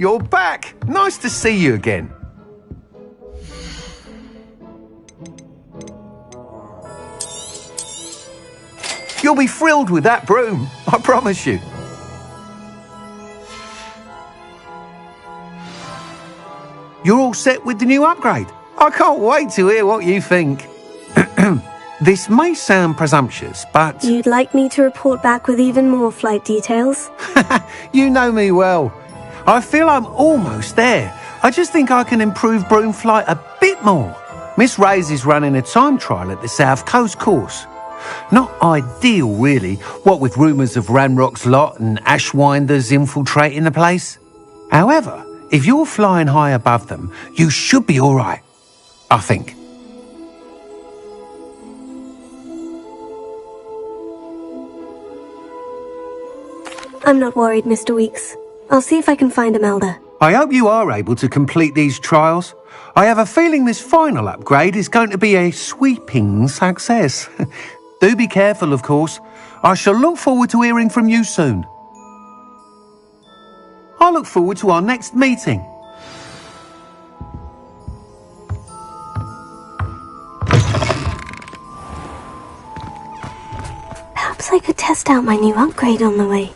you're back. Nice to see you again. You'll be thrilled with that broom, I promise you. You're all set with the new upgrade. I can't wait to hear what you think. This may sound presumptuous, but... You'd like me to report back with even more flight details? You know me well. I feel I'm almost there. I just think I can improve broom flight a bit more. Miss Ray's is running a time trial at the South Coast course. Not ideal, really, what with rumours of RanRok's lot and Ashwinders infiltrating the place. However, if you're flying high above them, you should be all right, I think. I'm not worried, Mr. Weeks. I'll see if I can find Imelda. I hope you are able to complete these trials. I have a feeling this final upgrade is going to be a sweeping success. Do be careful, of course. I shall look forward to hearing from you soon. I look forward to our next meeting. Perhaps I could test out my new upgrade on the way.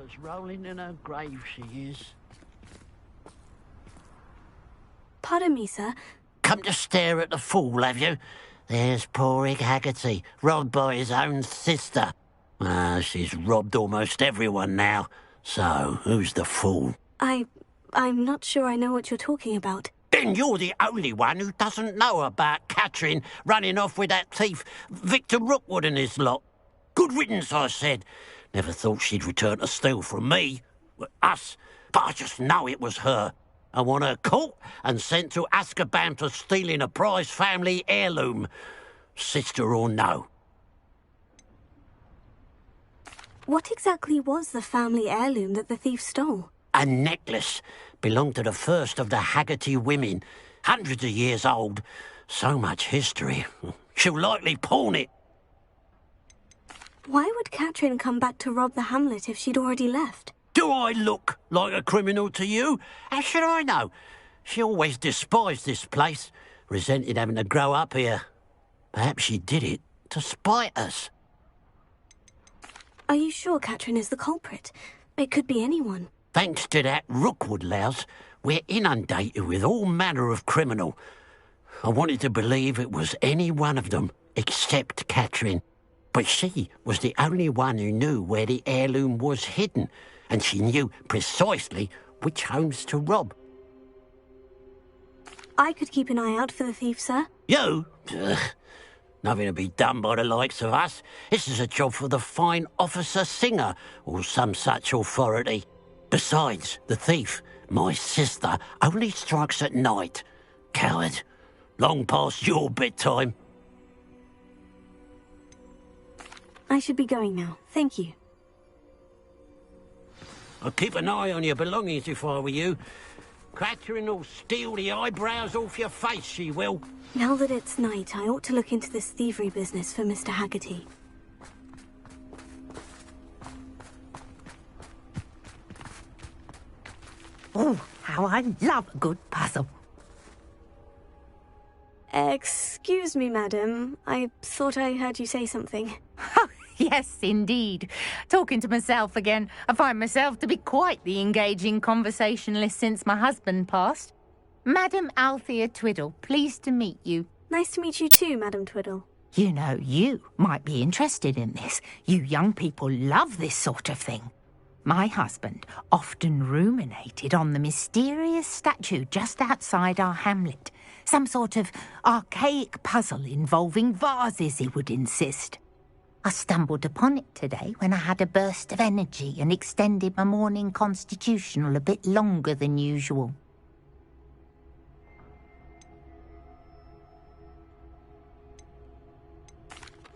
Colours rolling in her grave, she is. Pardon me, sir. Come to stare at the fool, have you? There's poor Ig Haggerty, robbed by his own sister. She's robbed almost everyone now. So, who's the fool? I'm not sure I know what you're talking about. Then you're the only one who doesn't know about Catherine running off with that thief, Victor Rookwood and his lot. Good riddance, I said. Never thought she'd return to steal from me. Us. But I just know it was her. I want her caught and sent to Azkaban for stealing a prize family heirloom. Sister or no. What exactly was the family heirloom that the thief stole? A necklace. Belonged to the first of the Haggerty women. Hundreds of years old. So much history. She'll likely pawn it. Why would Catherine come back to rob the hamlet if she'd already left? Do I look like a criminal to you? How should I know? She always despised this place, resented having to grow up here. Perhaps she did it to spite us. Are you sure Catherine is the culprit? It could be anyone. Thanks to that Rookwood louse, we're inundated with all manner of criminal. I wanted to believe it was any one of them, except Catherine. But she was the only one who knew where the heirloom was hidden, and she knew precisely which homes to rob. I could keep an eye out for the thief, sir. You? Nothing to be done by the likes of us. This is a job for the fine officer Singer, or some such authority. Besides, the thief, my sister, only strikes at night. Coward. Long past your bedtime. I should be going now. Thank you. I'd keep an eye on your belongings if I were you. Catherine will steal the eyebrows off your face, she will. Now that it's night, I ought to look into this thievery business for Mr. Haggerty. Oh, how I love a good puzzle. Excuse me, madam. I thought I heard you say something. Oh, yes, indeed. Talking to myself again. I find myself to be quite the engaging conversationalist since my husband passed. Madam Althea Twiddle, pleased to meet you. Nice to meet you too, Madam Twiddle. You know, you might be interested in this. You young people love this sort of thing. My husband often ruminated on the mysterious statue just outside our hamlet. Some sort of archaic puzzle involving vases, he would insist. I stumbled upon it today when I had a burst of energy and extended my morning constitutional a bit longer than usual.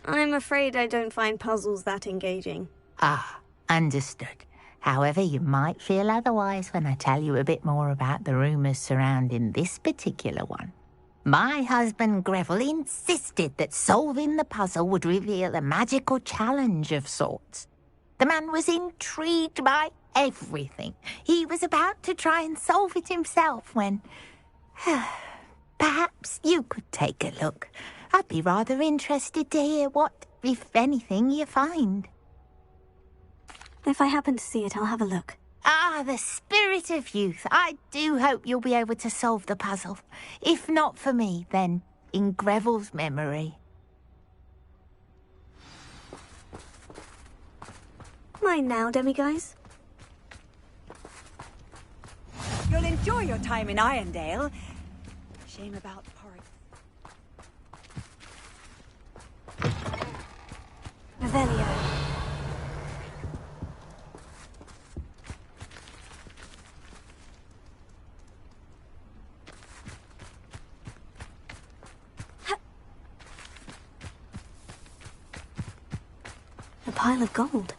I'm afraid I don't find puzzles that engaging. Ah, understood. However, you might feel otherwise when I tell you a bit more about the rumours surrounding this particular one. My husband Greville insisted that solving the puzzle would reveal a magical challenge of sorts. The man was intrigued by everything. He was about to try and solve it himself when... Perhaps you could take a look. I'd be rather interested to hear what, if anything, you find. If I happen to see it, I'll have a look. Ah, the spirit of youth. I do hope you'll be able to solve the puzzle. If not for me, then in Greville's memory. Mine now, demiguise. You'll enjoy your time in Irondale. Shame about Porritt. Revelio. A pile of gold.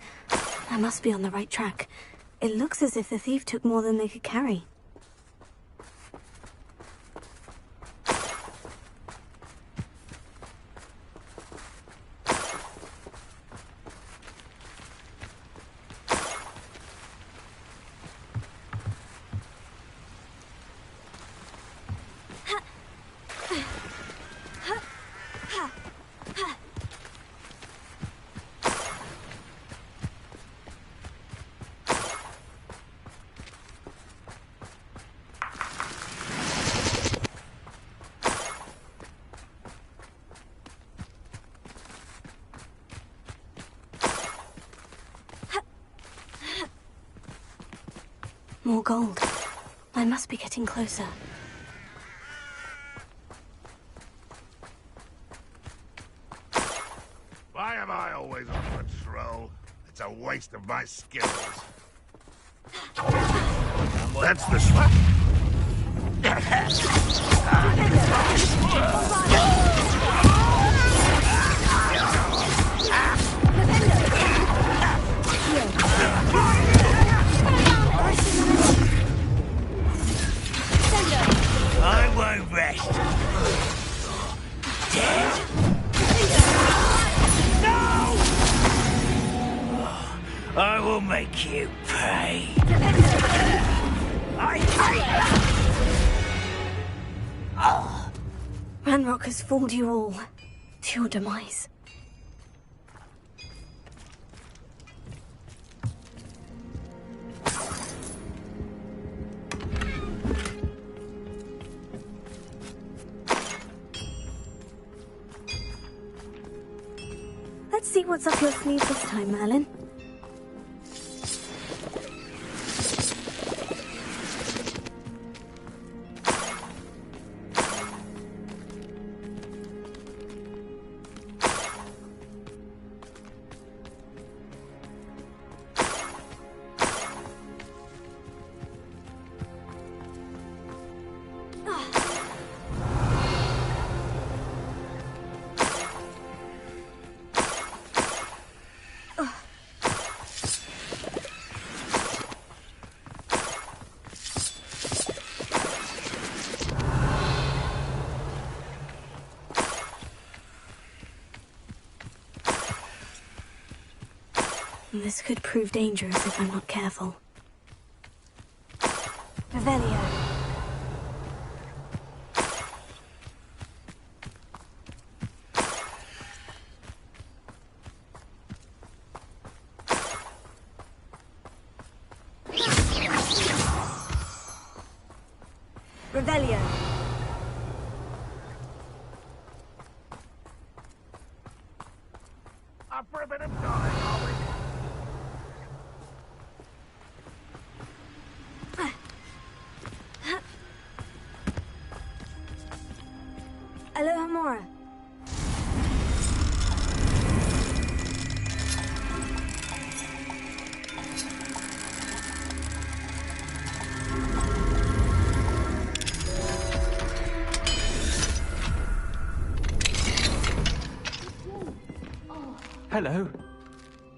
I must be on the right track. It looks as if the thief took more than they could carry. More gold. I must be getting closer. Why am I always on patrol? It's a waste of my skills. That's the spot. I won't rest. Dead? No! I will make you pay. I hate RanRok has fooled you all. To your demise. Let's see what's up your sleeve this time, Merlin. This could prove dangerous if I'm not careful. Revelio. Revelio. Up for a bit of time, are we? Aloha Mora. Hello.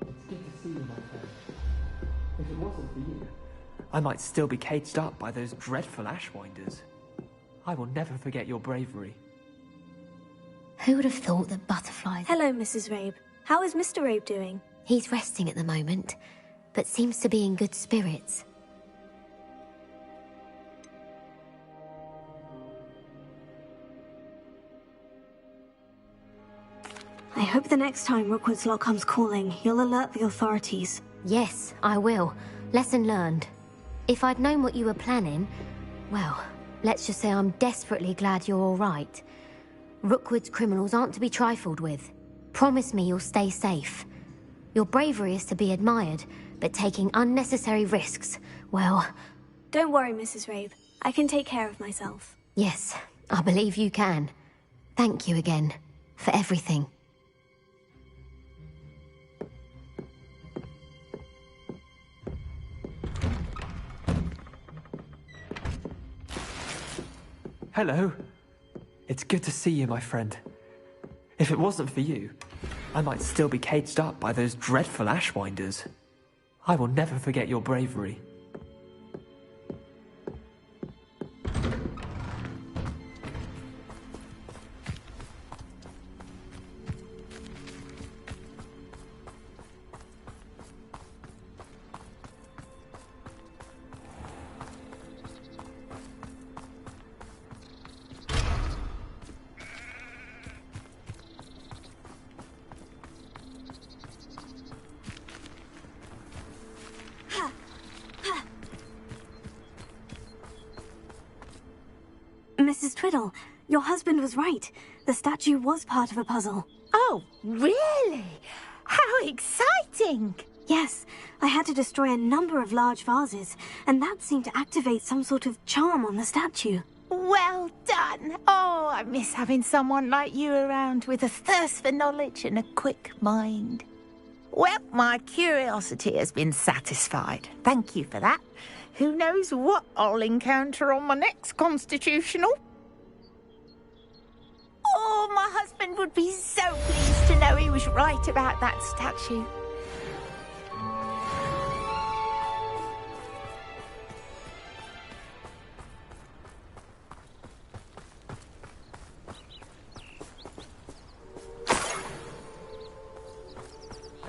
It's good to see you, my friend. If it wasn't for you, I might still be caged up by those dreadful Ashwinders. I will never forget your bravery. Who would have thought that butterflies... Hello, Mrs. Rabe. How is Mr. Rabe doing? He's resting at the moment, but seems to be in good spirits. I hope the next time Rookwood's Lot comes calling, you'll alert the authorities. Yes, I will. Lesson learned. If I'd known what you were planning, well, let's just say I'm desperately glad you're all right. Rookwood's criminals aren't to be trifled with. Promise me you'll stay safe. Your bravery is to be admired, but taking unnecessary risks, well... Don't worry, Mrs. Rabe. I can take care of myself. Yes, I believe you can. Thank you again, for everything. Hello. It's good to see you, my friend. If it wasn't for you, I might still be caged up by those dreadful Ashwinders. I will never forget your bravery. Mrs. Twiddle, your husband was right. The statue was part of a puzzle. Oh, really? How exciting! Yes, I had to destroy a number of large vases, and that seemed to activate some sort of charm on the statue. Well done. Oh, I miss having someone like you around with a thirst for knowledge and a quick mind. Well, my curiosity has been satisfied. Thank you for that. Who knows what I'll encounter on my next constitutional? Oh, my husband would be so pleased to know he was right about that statue.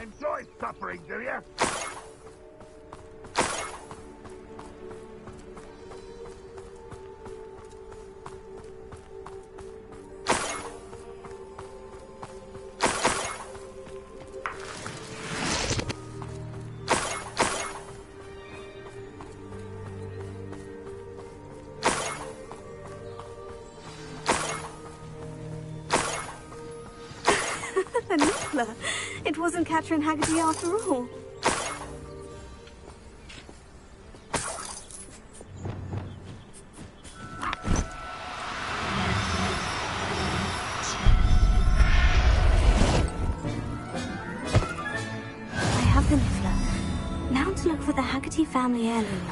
Enjoy suffering, do you? A niffler. It wasn't Catherine Haggerty after all. I have the niffler. Now to look for the Haggerty family heirloom.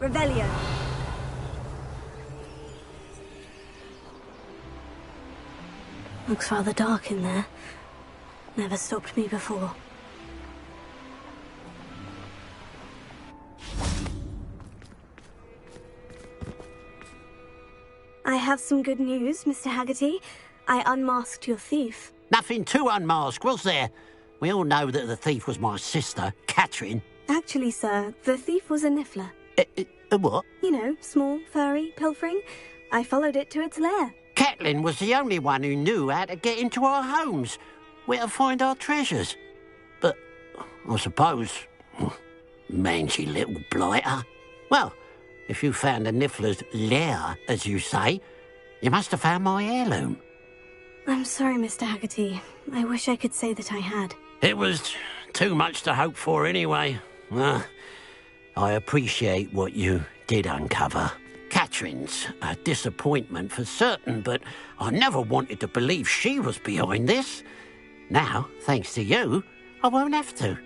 Revelio. Looks rather dark in there. Never stopped me before. I have some good news, Mr. Haggerty. I unmasked your thief. Nothing to unmask, was there? We all know that the thief was my sister, Catherine. Actually, sir, the thief was a niffler. A what? You know, small, furry, pilfering. I followed it to its lair. Catelyn was the only one who knew how to get into our homes, where to find our treasures. But I suppose, mangy little blighter. Well, if you found the niffler's lair, as you say, you must have found my heirloom. I'm sorry, Mr. Haggerty. I wish I could say that I had. It was too much to hope for anyway. I appreciate what you did uncover. Catherine's a disappointment for certain, but I never wanted to believe she was behind this. Now, thanks to you, I won't have to.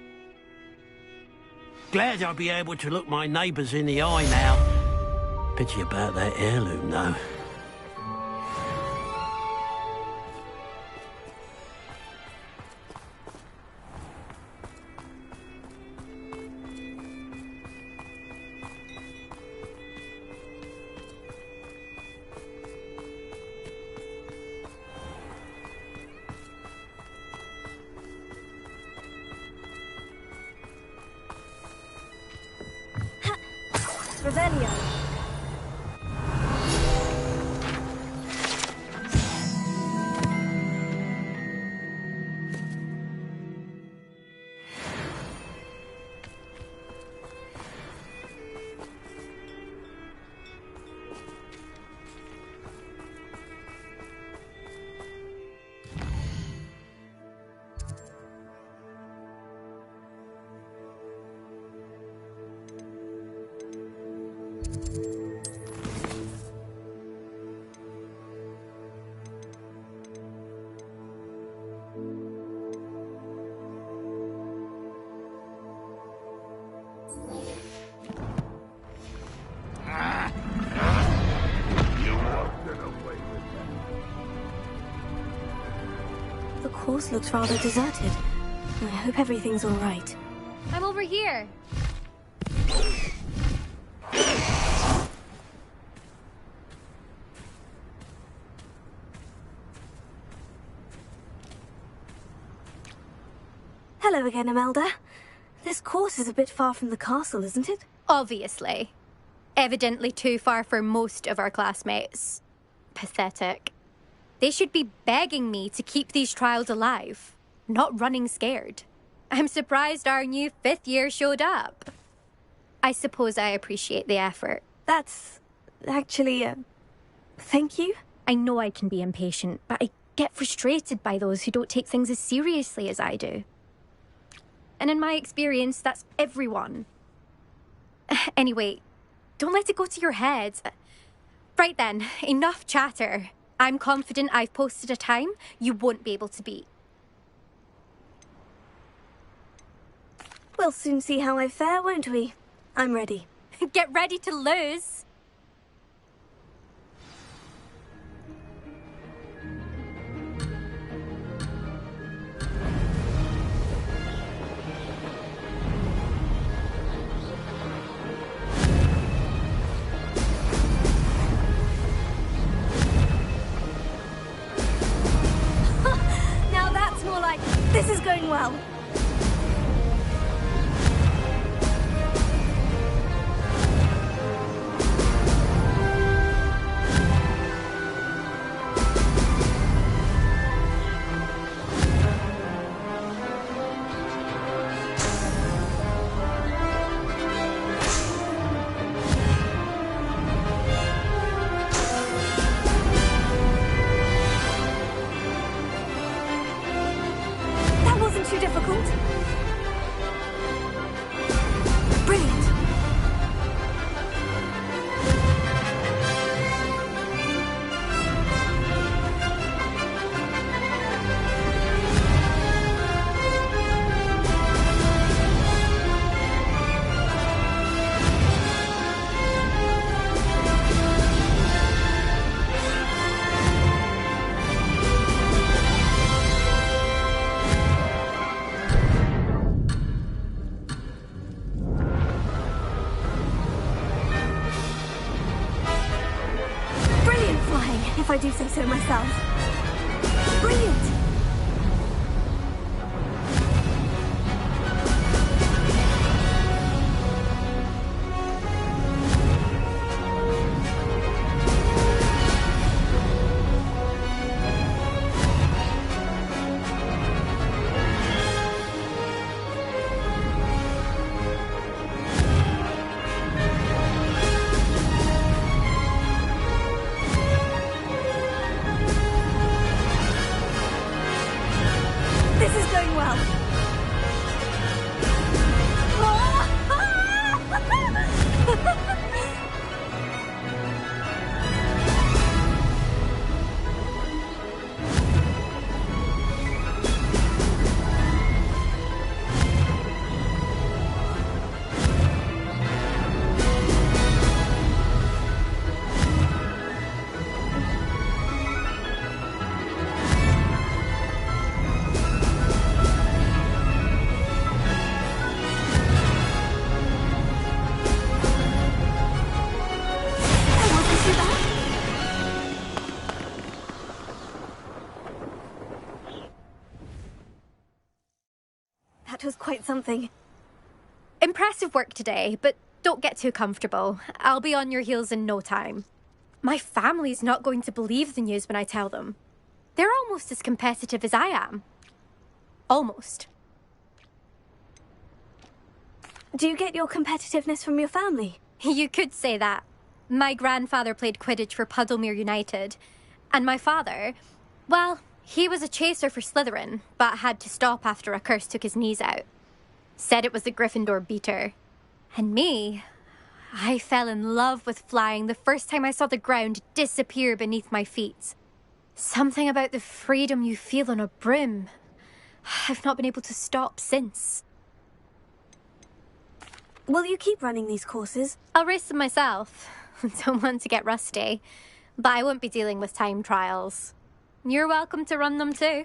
Glad I'll be able to look my neighbours in the eye now. Pity about that heirloom, though. Revelio. The course looks rather deserted. I hope everything's all right. I'm over here. Hello again, Imelda. This course is a bit far from the castle, isn't it? Obviously. Evidently too far for most of our classmates. Pathetic. They should be begging me to keep these trials alive, not running scared. I'm surprised our new 5th year showed up. I suppose I appreciate the effort. That's actually thank you. I know I can be impatient, but I get frustrated by those who don't take things as seriously as I do. And in my experience, that's everyone. Anyway, don't let it go to your head. Right then, enough chatter. I'm confident I've posted a time you won't be able to beat. We'll soon see how I fare, won't we? I'm ready. Get ready to lose. Now that's more like... This is going well. Too difficult. Brilliant. If I do say so myself. Brilliant! This is going well. That was quite something. Impressive work today, but don't get too comfortable. I'll be on your heels in no time. My family's not going to believe the news when I tell them. They're almost as competitive as I am. Almost. Do you get your competitiveness from your family? You could say that. My grandfather played Quidditch for Puddlemere United. And my father, well, he was a chaser for Slytherin, but had to stop after a curse took his knees out. Said it was the Gryffindor beater. And me, I fell in love with flying the first time I saw the ground disappear beneath my feet. Something about the freedom you feel on a broom. I've not been able to stop since. Will you keep running these courses? I'll race them myself. Don't want to get rusty. But I won't be dealing with time trials. You're welcome to run them too.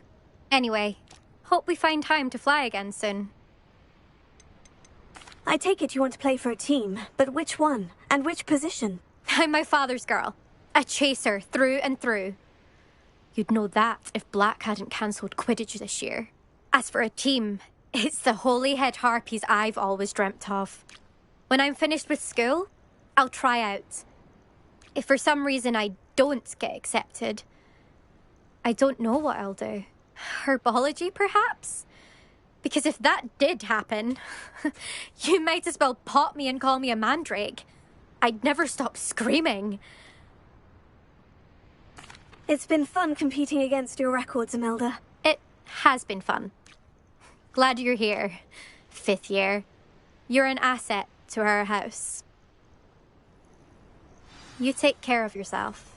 Anyway, hope we find time to fly again soon. I take it you want to play for a team, but which one? And which position? I'm my father's girl. A chaser through and through. You'd know that if Black hadn't cancelled Quidditch this year. As for a team, it's the Holyhead Harpies I've always dreamt of. When I'm finished with school, I'll try out. If for some reason I don't get accepted, I don't know what I'll do. Herbology, perhaps? Because if that did happen, you might as well pop me and call me a mandrake. I'd never stop screaming. It's been fun competing against your records, Imelda. It has been fun. Glad you're here. 5th year. You're an asset to our house. You take care of yourself.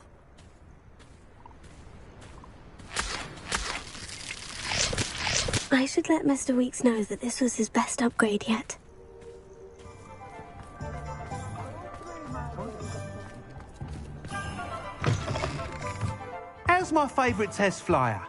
I should let Mr. Weeks know that this was his best upgrade yet. How's my favourite test flyer?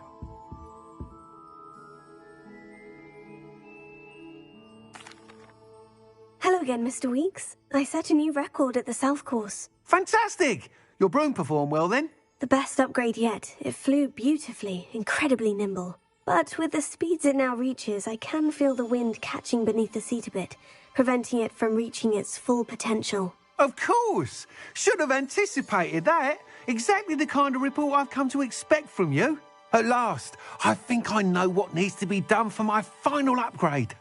Hello again, Mr. Weeks. I set a new record at the South Course. Fantastic! Your broom performed well then? The best upgrade yet. It flew beautifully, incredibly nimble. But with the speeds it now reaches, I can feel the wind catching beneath the seat a bit, preventing it from reaching its full potential. Of course! Should have anticipated that. Exactly the kind of report I've come to expect from you. At last, I think I know what needs to be done for my final upgrade.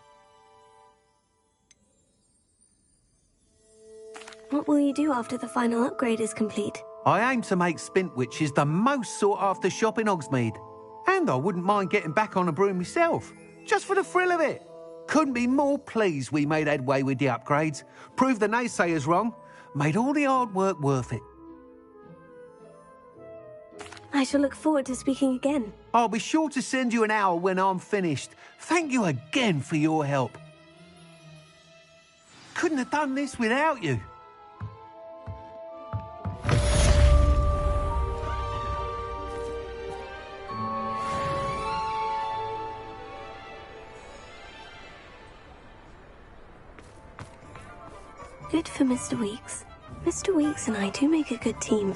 What will you do after the final upgrade is complete? I aim to make Spintwitches the most sought-after shop in Hogsmeade. And I wouldn't mind getting back on a broom myself, just for the thrill of it. Couldn't be more pleased we made headway with the upgrades, proved the naysayers wrong, made all the hard work worth it. I shall look forward to speaking again. I'll be sure to send you an hour when I'm finished. Thank you again for your help. Couldn't have done this without you. Good for Mr. Weeks. Mr. Weeks and I do make a good team.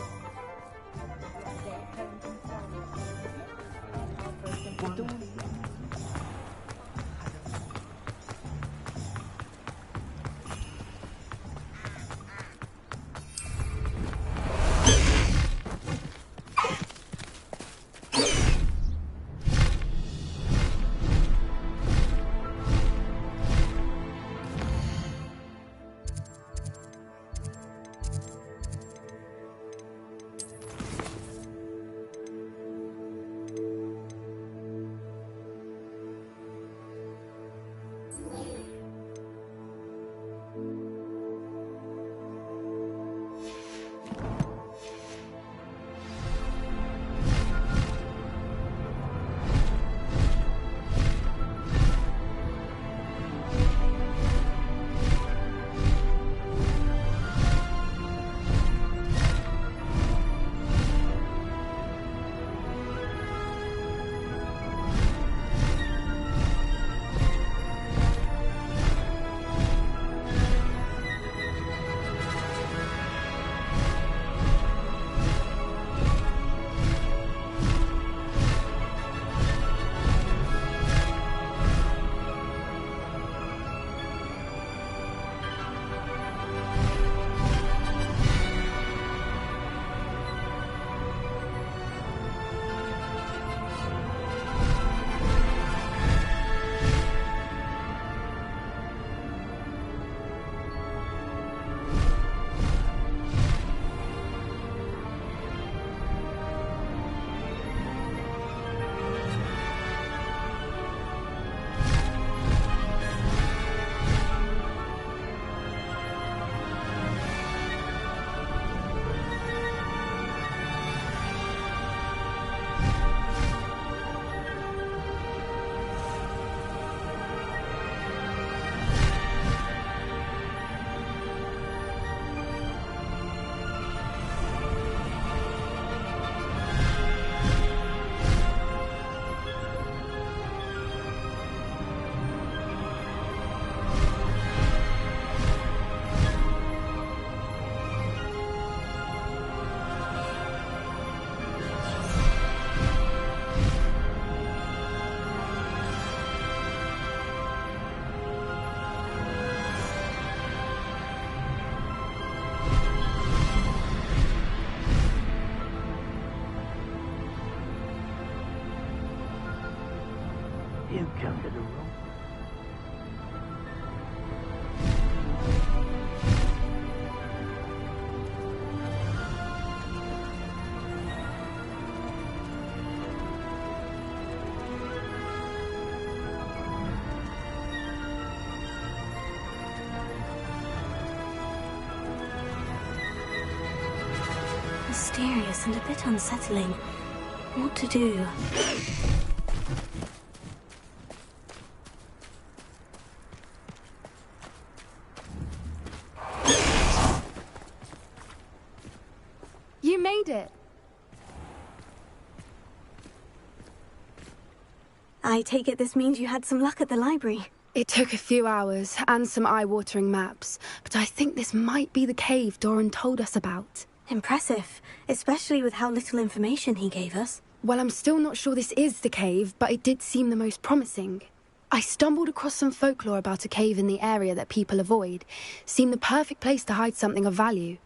Mysterious and a bit unsettling. What to do? You made it! I take it this means you had some luck at the library. It took a few hours and some eye-watering maps, but I think this might be the cave Doran told us about. Impressive, especially with how little information he gave us. Well, I'm still not sure this is the cave, but it did seem the most promising. I stumbled across some folklore about a cave in the area that people avoid. Seemed the perfect place to hide something of value.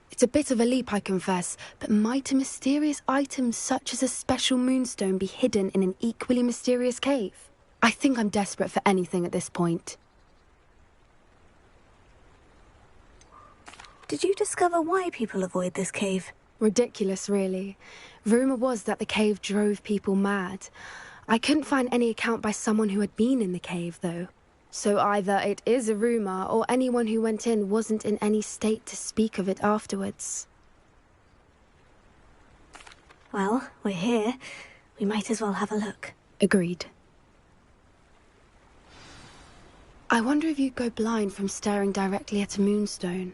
It's a bit of a leap, I confess, but might a mysterious item such as a special moonstone be hidden in an equally mysterious cave? I think I'm desperate for anything at this point. Did you discover why people avoid this cave? Ridiculous, really. Rumour was that the cave drove people mad. I couldn't find any account by someone who had been in the cave, though. So either it is a rumour, or anyone who went in wasn't in any state to speak of it afterwards. Well, we're here. We might as well have a look. Agreed. I wonder if you'd go blind from staring directly at a moonstone.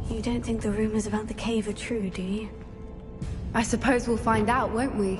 You don't think the rumors about the cave are true, do you? I suppose we'll find out, won't we?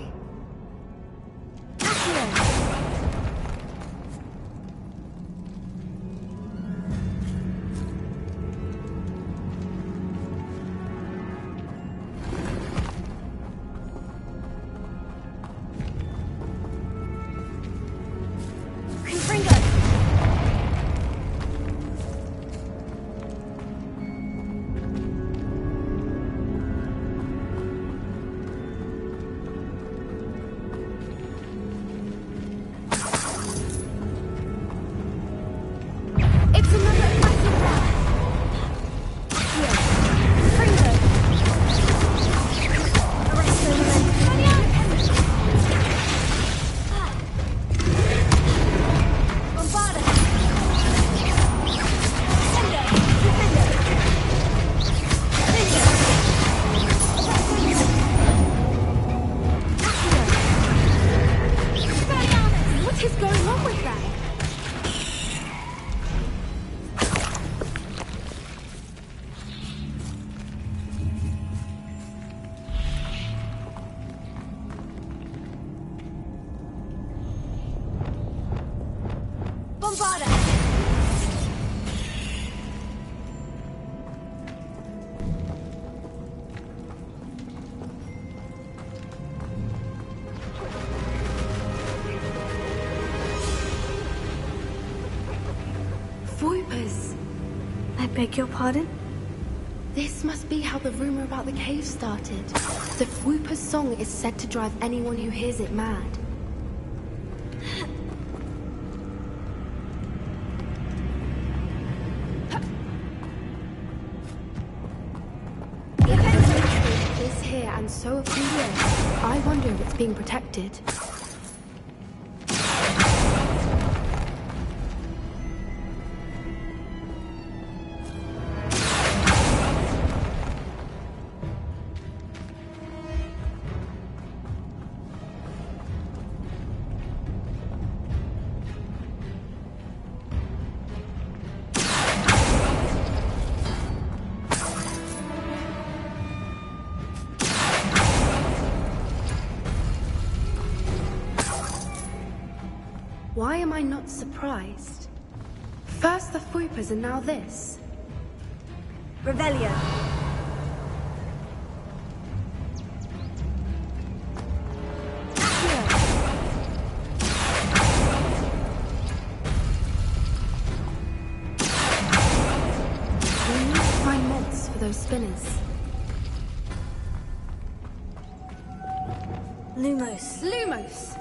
I beg your pardon? This must be how the rumor about the cave started. The Whooper's song is said to drive anyone who hears it mad. This here and so have we here. I wonder if it's being protected. Why am I not surprised? First the Whoopers and now this. Revelio. We need to find mods for those spinners. Lumos. Lumos!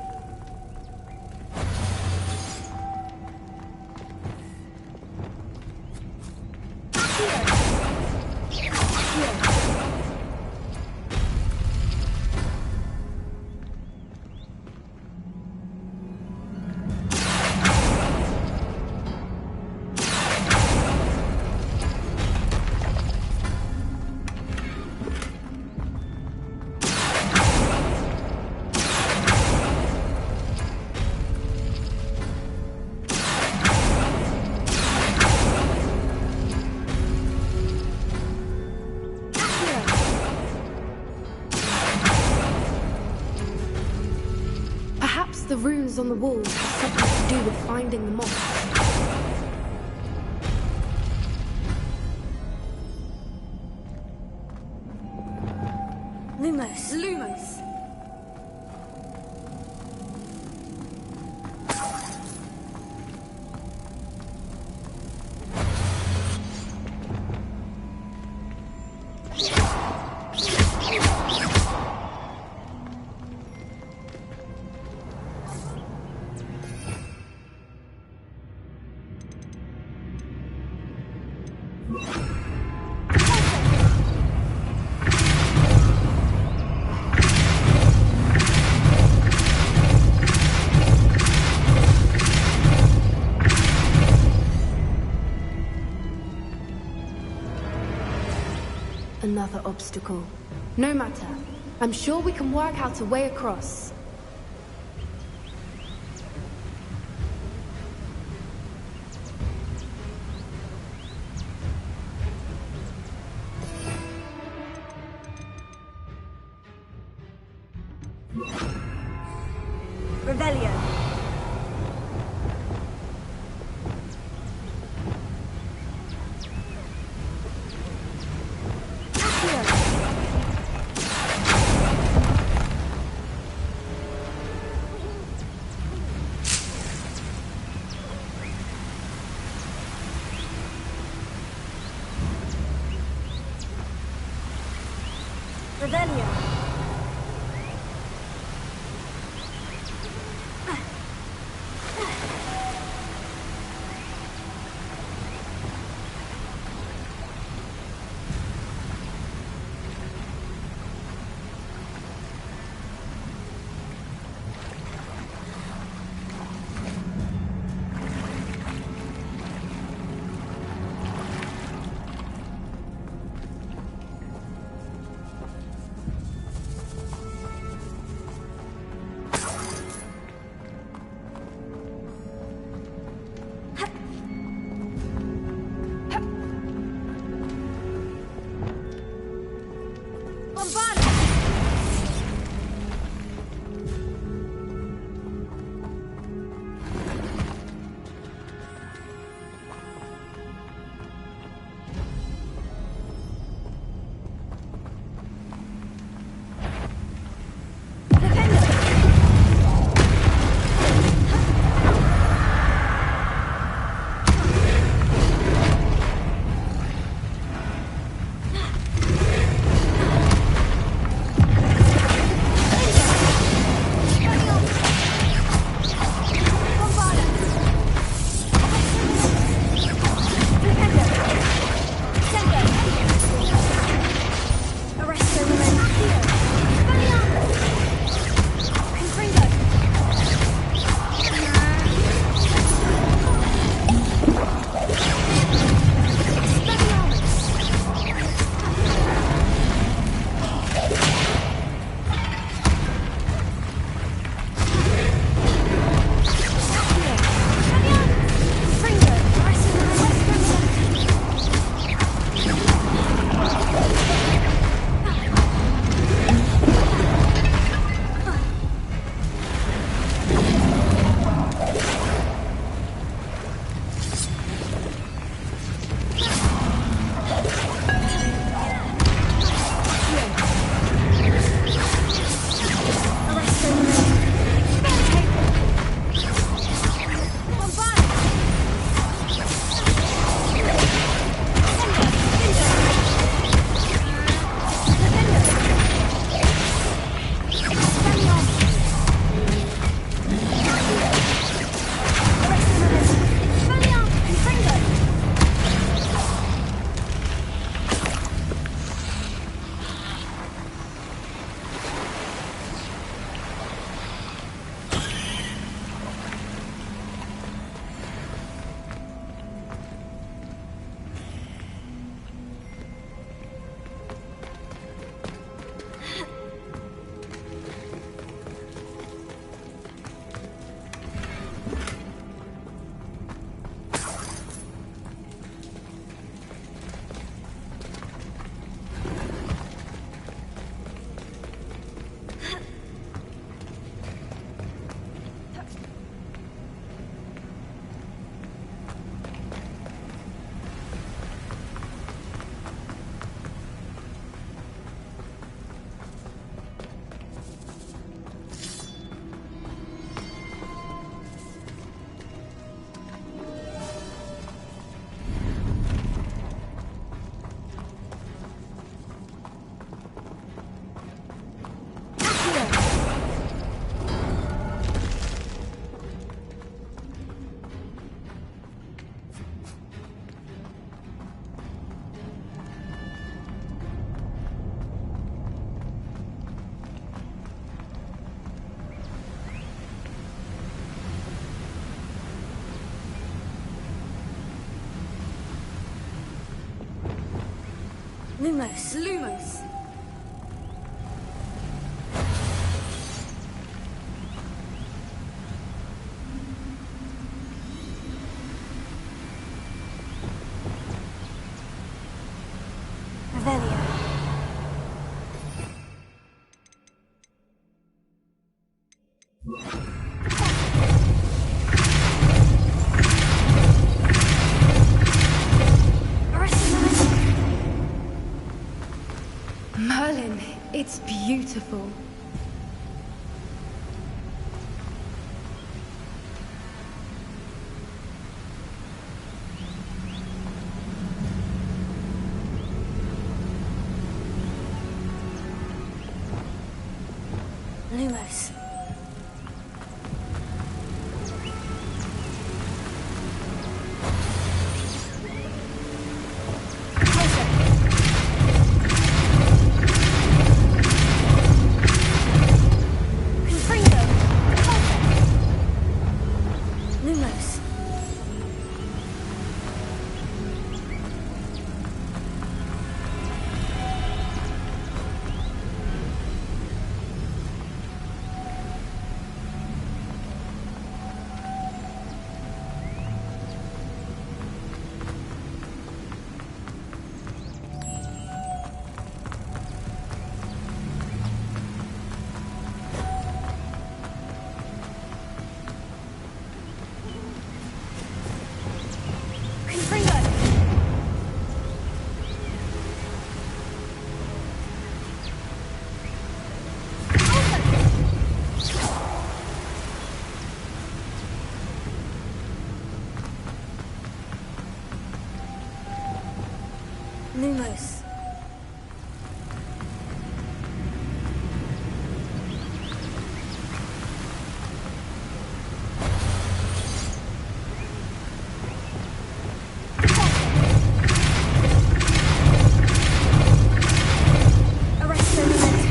the runes on the walls have something to do with finding the moth. Lumos. Lumos! Another obstacle. No matter. I'm sure we can work out a way across. Revelio. Revelio. Lumos. Lumos. Revelio. Merlin, it's beautiful. Lumos. Lumos. Lumos.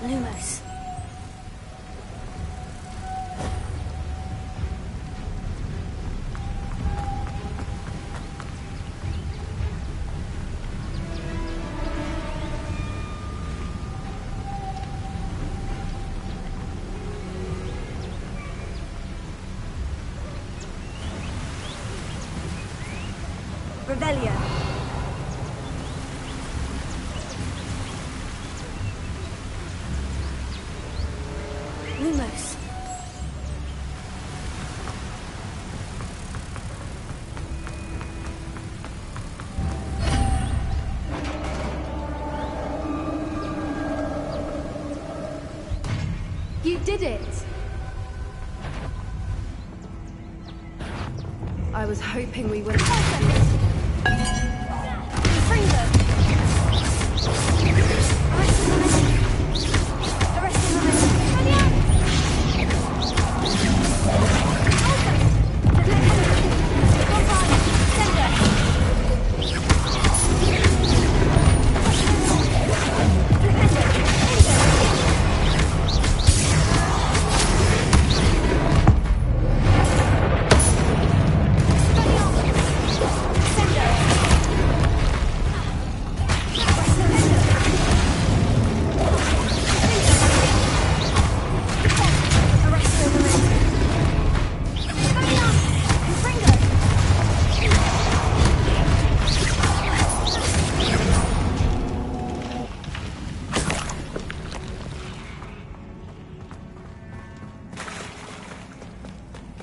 Lumos. Revelio. Lumos. You did it! I was hoping we would have.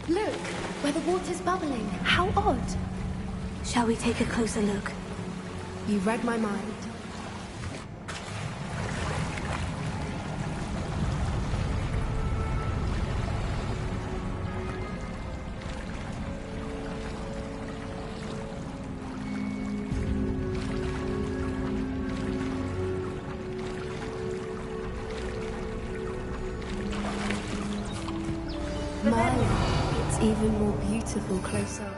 Look, where the water's bubbling. How odd. Shall we take a closer look? You read my mind. Merlin, it's even more beautiful close up.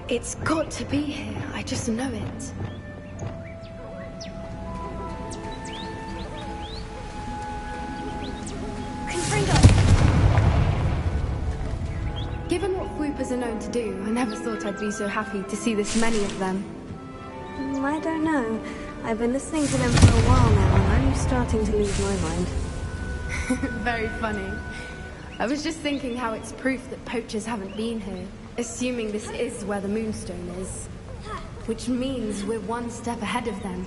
It's got to be here. I just know it. poachers are known to do, I never thought I'd be so happy to see this many of them. I don't know. I've been listening to them for a while now, and I'm starting to lose my mind. Very funny. I was just thinking how it's proof that poachers haven't been here, assuming this is where the Moonstone is. Which means we're one step ahead of them.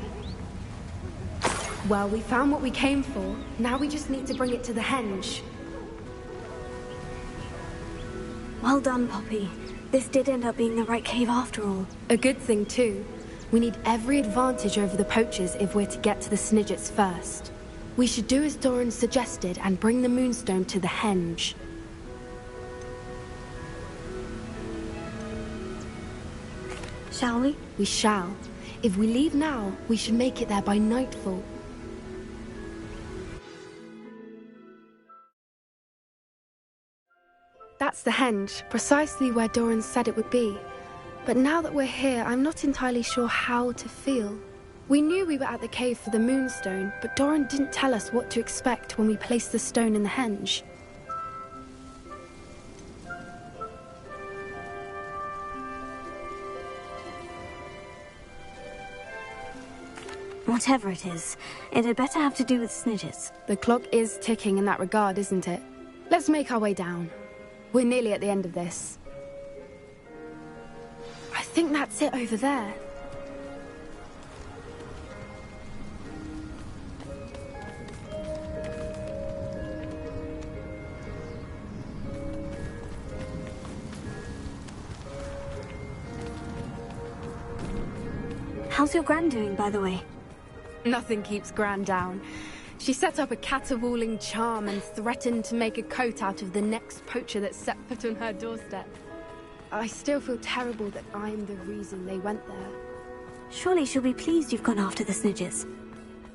Well, we found what we came for. Now we just need to bring it to the henge. Well done, Poppy. This did end up being the right cave after all. A good thing, too. We need every advantage over the poachers if we're to get to the Snidgets first. We should do as Doran suggested and bring the Moonstone to the henge. Shall we? We shall. If we leave now, we should make it there by nightfall. That's the henge, precisely where Doran said it would be. But now that we're here, I'm not entirely sure how to feel. We knew we were at the cave for the Moonstone, but Doran didn't tell us what to expect when we placed the stone in the henge. Whatever it is, it had better have to do with Snidgets. The clock is ticking in that regard, isn't it? Let's make our way down. We're nearly at the end of this. I think that's it over there. How's your Gran doing, by the way? Nothing keeps Gran down. She set up a caterwauling charm and threatened to make a coat out of the next poacher that set foot on her doorstep. I still feel terrible that I'm the reason they went there. Surely she'll be pleased you've gone after the Snidgets.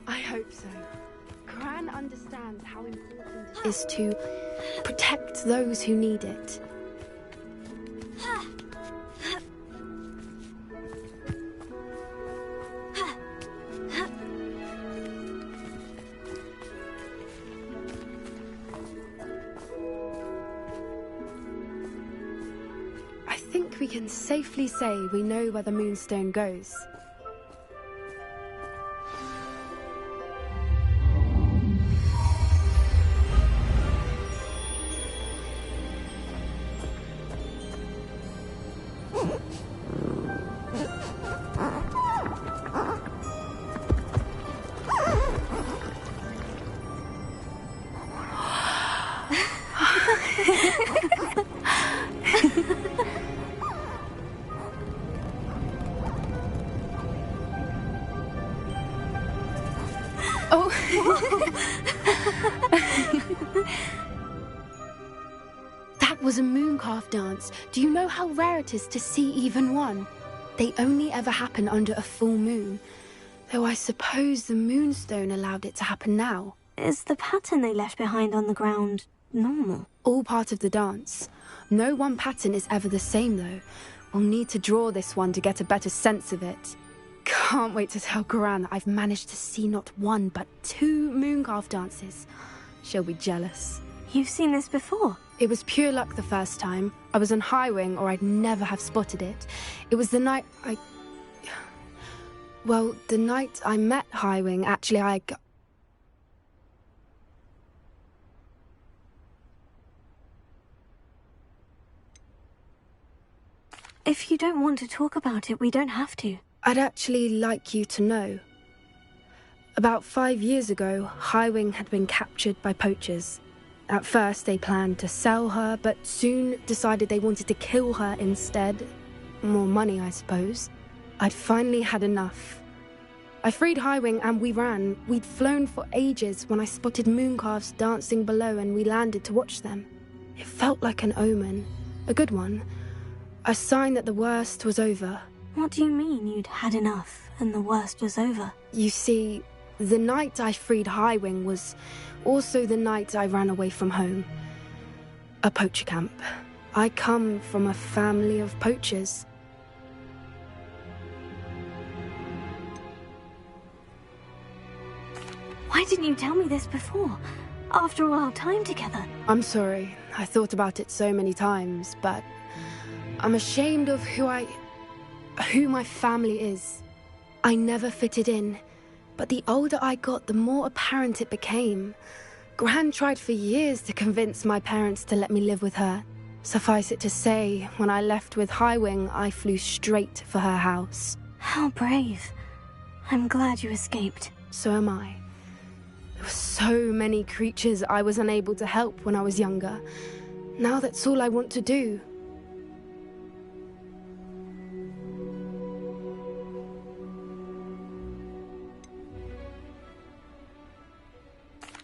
I hope so. Gran understands how important it is to protect those who need it. We can safely say we know where the Moonstone goes. That was a mooncalf dance. Do you know how rare it is to see even one? They only ever happen under a full moon. Though I suppose the Moonstone allowed it to happen now. Is the pattern they left behind on the ground normal? All part of the dance. No one pattern is ever the same, though. We'll need to draw this one to get a better sense of it. Can't wait to tell Gran that I've managed to see not one, but 2 mooncalf dances. She'll be jealous. You've seen this before? It was pure luck the first time. I was on Highwing, or I'd never have spotted it. It was the night Well, the night I met Highwing, actually, If you don't want to talk about it, we don't have to. I'd actually like you to know. About 5 years ago, Highwing had been captured by poachers. At first, they planned to sell her, but soon decided they wanted to kill her instead. More money, I suppose. I'd finally had enough. I freed Highwing and we ran. We'd flown for ages when I spotted mooncalves dancing below and we landed to watch them. It felt like an omen. A good one. A sign that the worst was over. What do you mean you'd had enough and the worst was over? You see, the night I freed Highwing was also the night I ran away from home. A poacher camp. I come from a family of poachers. Why didn't you tell me this before? After all our time together. I'm sorry. I thought about it so many times, but I'm ashamed of who my family is. I never fitted in, but the older I got, the more apparent it became. Gran tried for years to convince my parents to let me live with her. Suffice it to say, when I left with Highwing, I flew straight for her house. How brave. I'm glad you escaped. So am I. There were so many creatures I was unable to help when I was younger. Now that's all I want to do.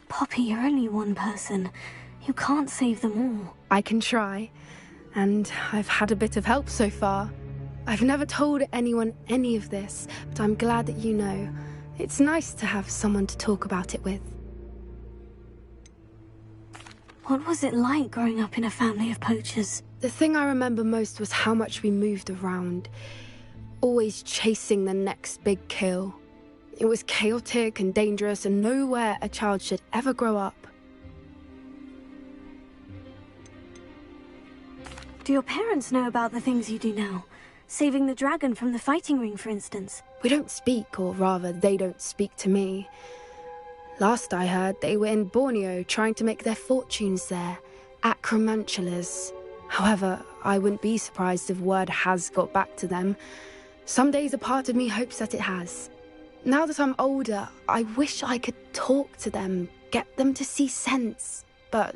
Poppy, you're only one person. You can't save them all. I can try, and I've had a bit of help so far. I've never told anyone any of this, but I'm glad that you know. It's nice to have someone to talk about it with. What was it like growing up in a family of poachers? The thing I remember most was how much we moved around, always chasing the next big kill. It was chaotic and dangerous, and nowhere a child should ever grow up. Do your parents know about the things you do now? Saving the dragon from the fighting ring, for instance? We don't speak, or rather, they don't speak to me. Last I heard, they were in Borneo trying to make their fortunes there, acromantulas. However, I wouldn't be surprised if word has got back to them. Some days a part of me hopes that it has. Now that I'm older, I wish I could talk to them, get them to see sense. But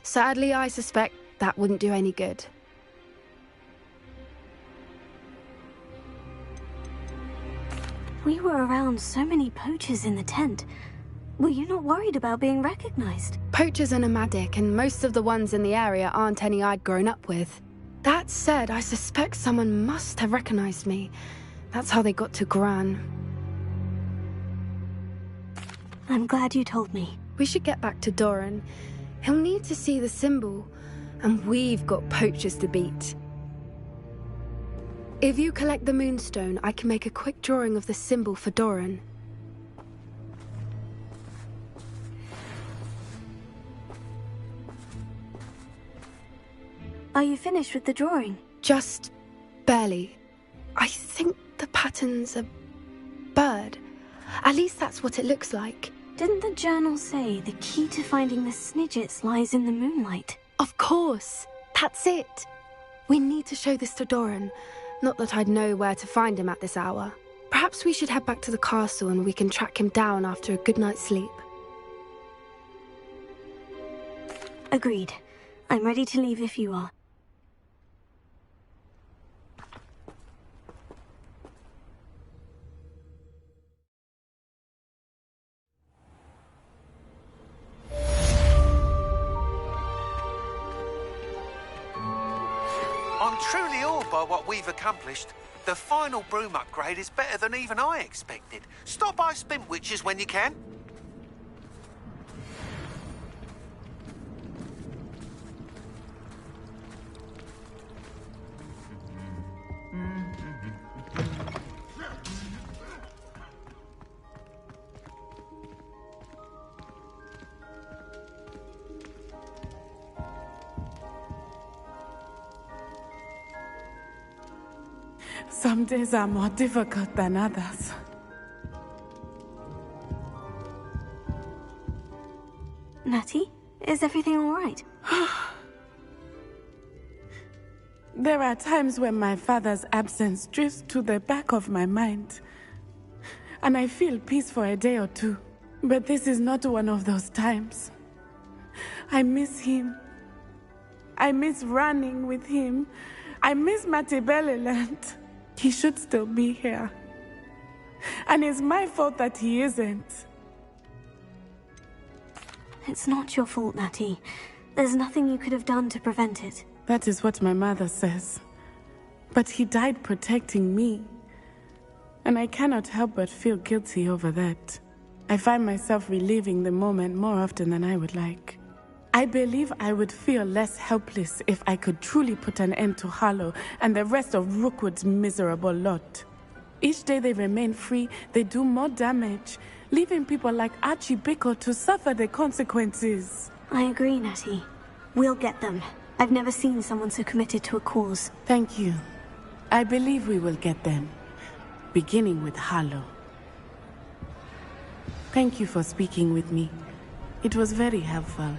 sadly, I suspect that wouldn't do any good. We were around so many poachers in the tent. Were you not worried about being recognized? Poachers are nomadic, and most of the ones in the area aren't any I'd grown up with. That said, I suspect someone must have recognized me. That's how they got to Gran. I'm glad you told me. We should get back to Doran. He'll need to see the symbol, and we've got poachers to beat. If you collect the moonstone, I can make a quick drawing of the symbol for Doran. Are you finished with the drawing? Just barely. I think the pattern's a bird. At least that's what it looks like. Didn't the journal say the key to finding the Snidgets lies in the moonlight? Of course. That's it. We need to show this to Doran. Not that I'd know where to find him at this hour. Perhaps we should head back to the castle and we can track him down after a good night's sleep. Agreed. I'm ready to leave if you are. I'm truly awed by what we've accomplished. The final broom upgrade is better than even I expected. Stop by Spintwitches when you can. Some days are more difficult than others. Natty, is everything all right? There are times when my father's absence drifts to the back of my mind, and I feel peace for a day or two. But this is not one of those times. I miss him. I miss running with him. I miss Matibeleland. He should still be here. And it's my fault that he isn't. It's not your fault, Natty. There's nothing you could have done to prevent it. That is what my mother says. But he died protecting me. And I cannot help but feel guilty over that. I find myself reliving the moment more often than I would like. I believe I would feel less helpless if I could truly put an end to Harlow and the rest of Rookwood's miserable lot. Each day they remain free, they do more damage, leaving people like Archie Bickle to suffer the consequences. I agree, Natty. We'll get them. I've never seen someone so committed to a cause. Thank you. I believe we will get them, beginning with Harlow. Thank you for speaking with me. It was very helpful.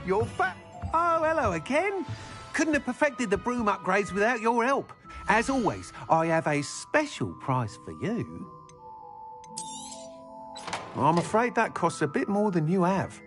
You're back. Oh, hello again. Couldn't have perfected the broom upgrades without your help. As always, I have a special price for you. I'm afraid that costs a bit more than you have.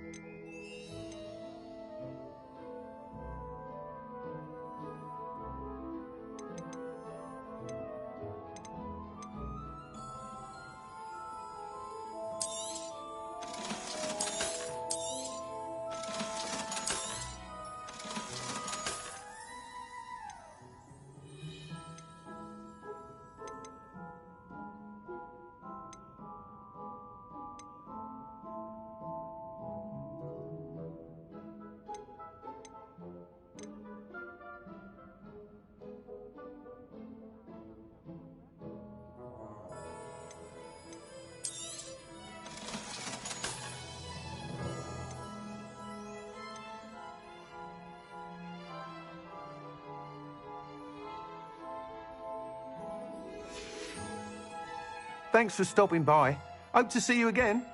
Thanks for stopping by. Hope to see you again.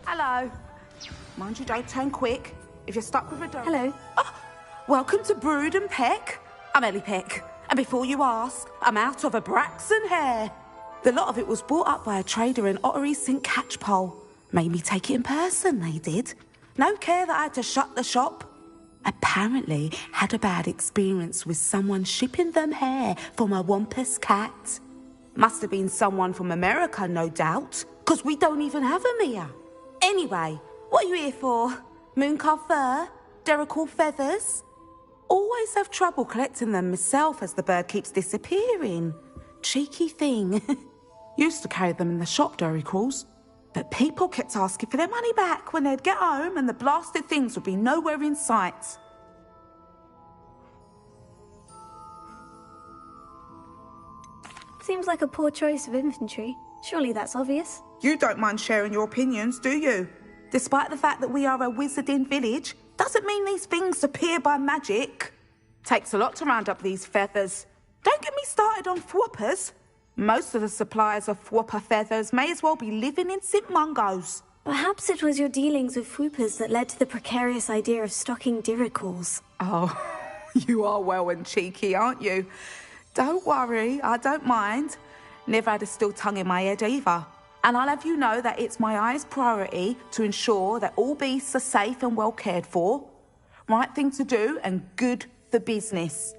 Hello. Mind you don't turn quick. If you're stuck with a dog... Hello. Oh, welcome to Brood and Peck. I'm Ellie Peck. And before you ask, I'm out of a Braxton hair. The lot of it was bought up by a trader in Ottery St. Catchpole. Made me take it in person, they did. No care that I had to shut the shop. Apparently had a bad experience with someone shipping them hair from a Wampus cat. Must have been someone from America, no doubt, because we don't even have them here. Anyway, what are you here for? Mooncar fur? Derrickle feathers? Always have trouble collecting them myself as the bird keeps disappearing. Cheeky thing. Used to carry them in the shop, Derricles. But people kept asking for their money back when they'd get home and the blasted things would be nowhere in sight. Seems like a poor choice of infantry. Surely that's obvious. You don't mind sharing your opinions, do you? Despite the fact that we are a wizarding village, doesn't mean these things appear by magic. Takes a lot to round up these feathers. Don't get me started on thwoppers. Most of the suppliers of thwopper feathers may as well be living in St. Mungo's. Perhaps it was your dealings with Fwoopers that led to the precarious idea of stocking Diricles. Oh, you are well and cheeky, aren't you? Don't worry, I don't mind. Never had a still tongue in my head either. And I'll have you know that it's my highest priority to ensure that all beasts are safe and well cared for. Right thing to do and good for business.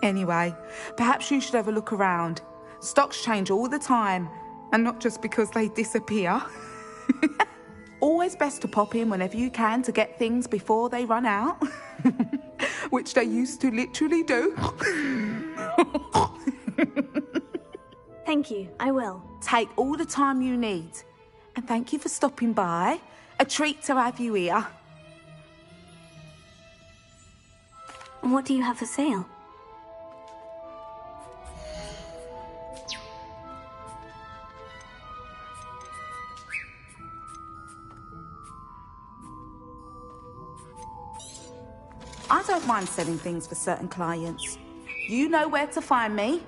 Anyway, perhaps you should have a look around. Stocks change all the time, and not just because they disappear. Always best to pop in whenever you can to get things before they run out. Which they used to literally do. Thank you, I will. Take all the time you need. And thank you for stopping by. A treat to have you here. What do you have for sale? I don't mind selling things for certain clients. You know where to find me.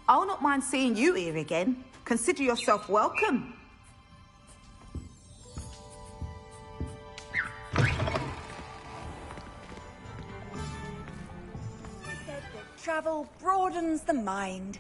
I'll not mind seeing you here again. Consider yourself welcome. They said that travel broadens the mind.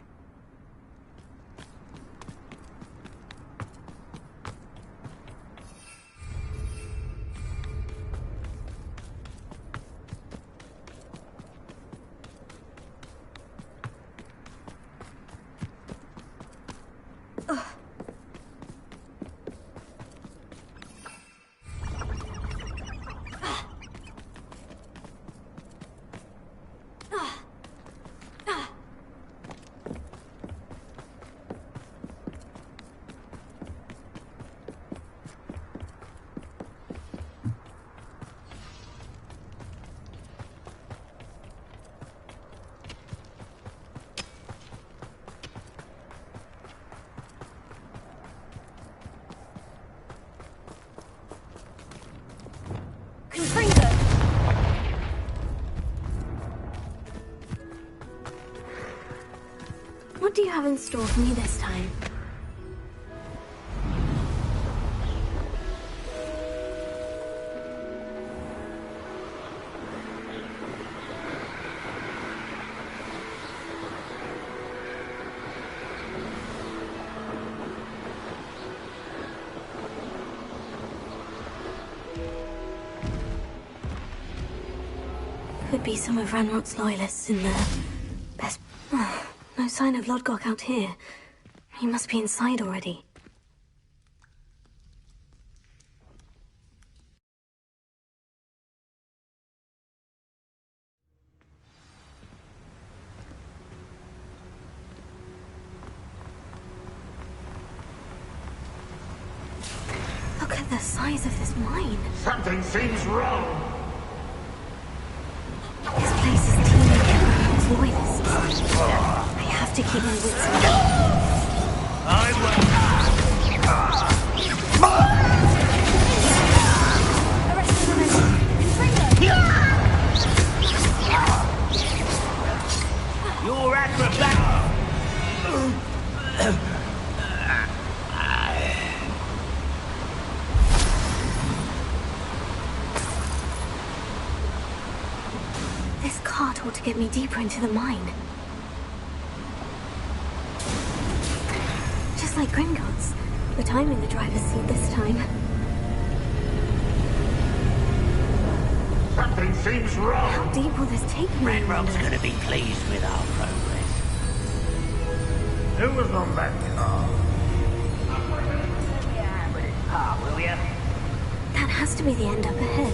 What do you have in store for me this time? Could be some of RanRok's loyalists in there. Best... No sign of Lodgok out here. He must be inside already. Look at the size of this mine. Something seems wrong. This place is teeming with loyalists. I have to keep my wits about. You're acrobat. This cart ought to get me deeper into the mine. Just like Gringotts, but I'm in the driver's seat this time. Something seems wrong. How deep will this take me? RanRok's gonna be pleased with our progress. Who was on that car? Will ya? That has to be the end up ahead.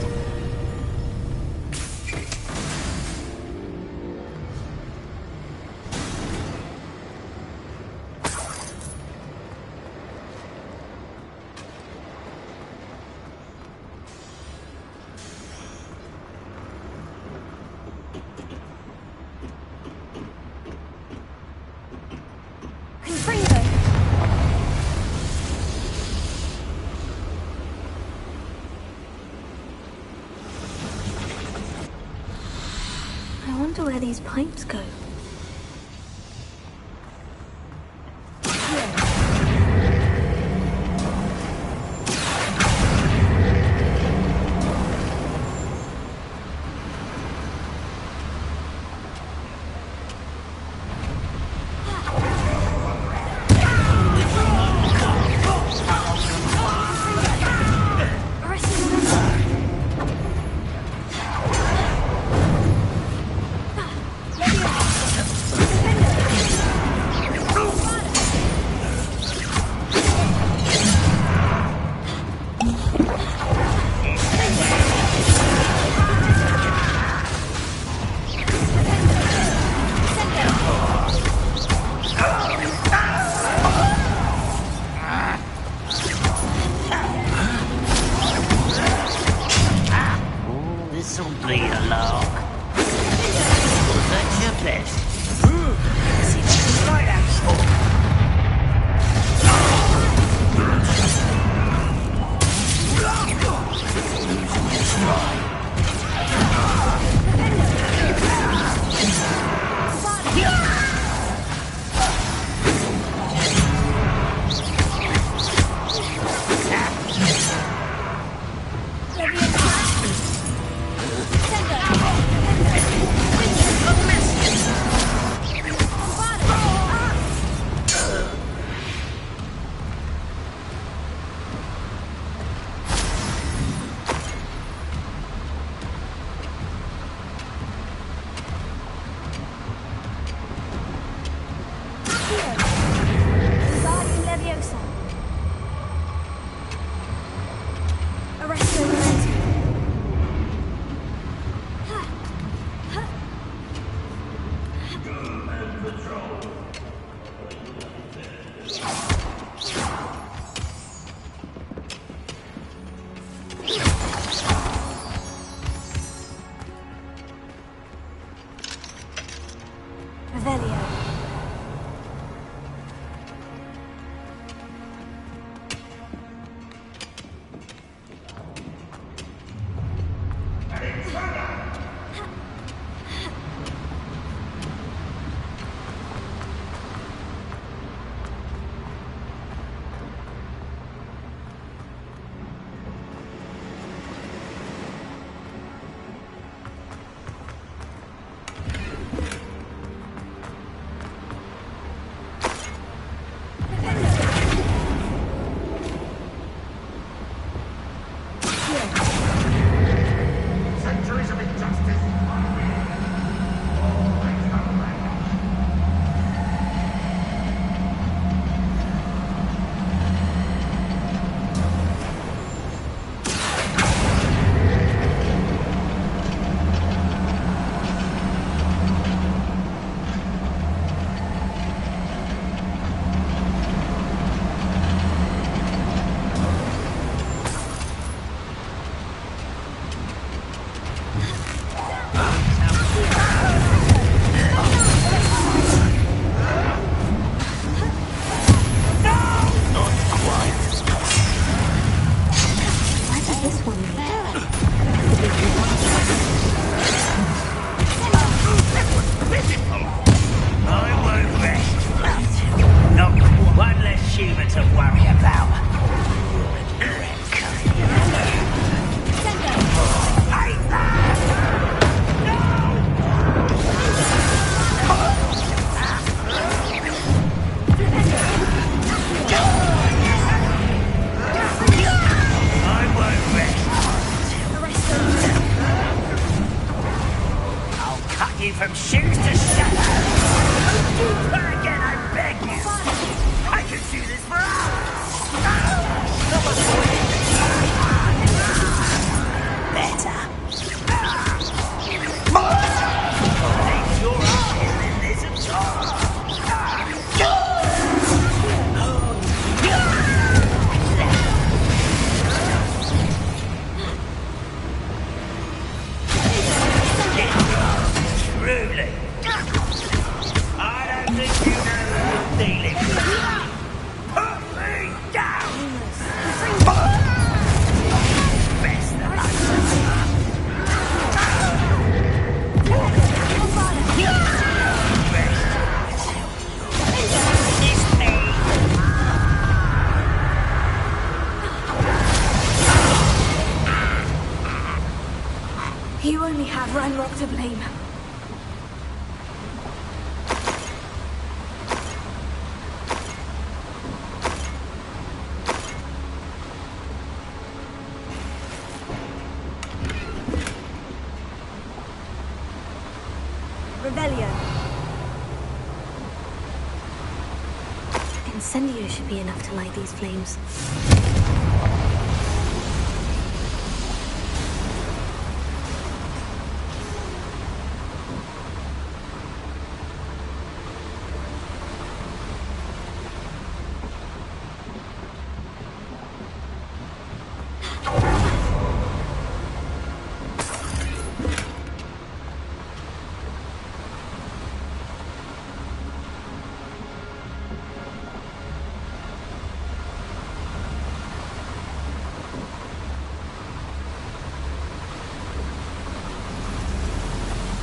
these pipes go? This'll be a lark. That's your best. See what the lighthouse for. From shoes to shadow. Don't do that again, I beg you. I can do this for hours. Better. Ain't your eye in this at all. Truly. I don't think you know what I'm dealing with. Put me down! RanRok to blame. Rebellion. Incendio should be enough to light these flames.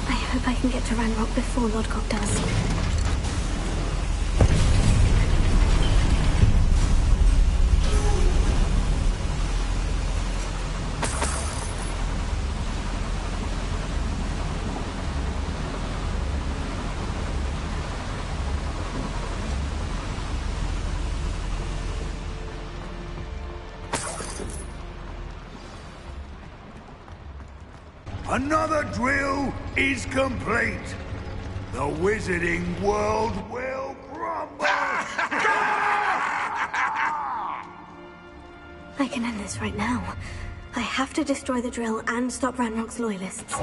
I hope I can get to RanRok before Lodgok does. Another drill is complete. The wizarding world will crumble. I can end this right now. I have to destroy the drill and stop RanRok's loyalists.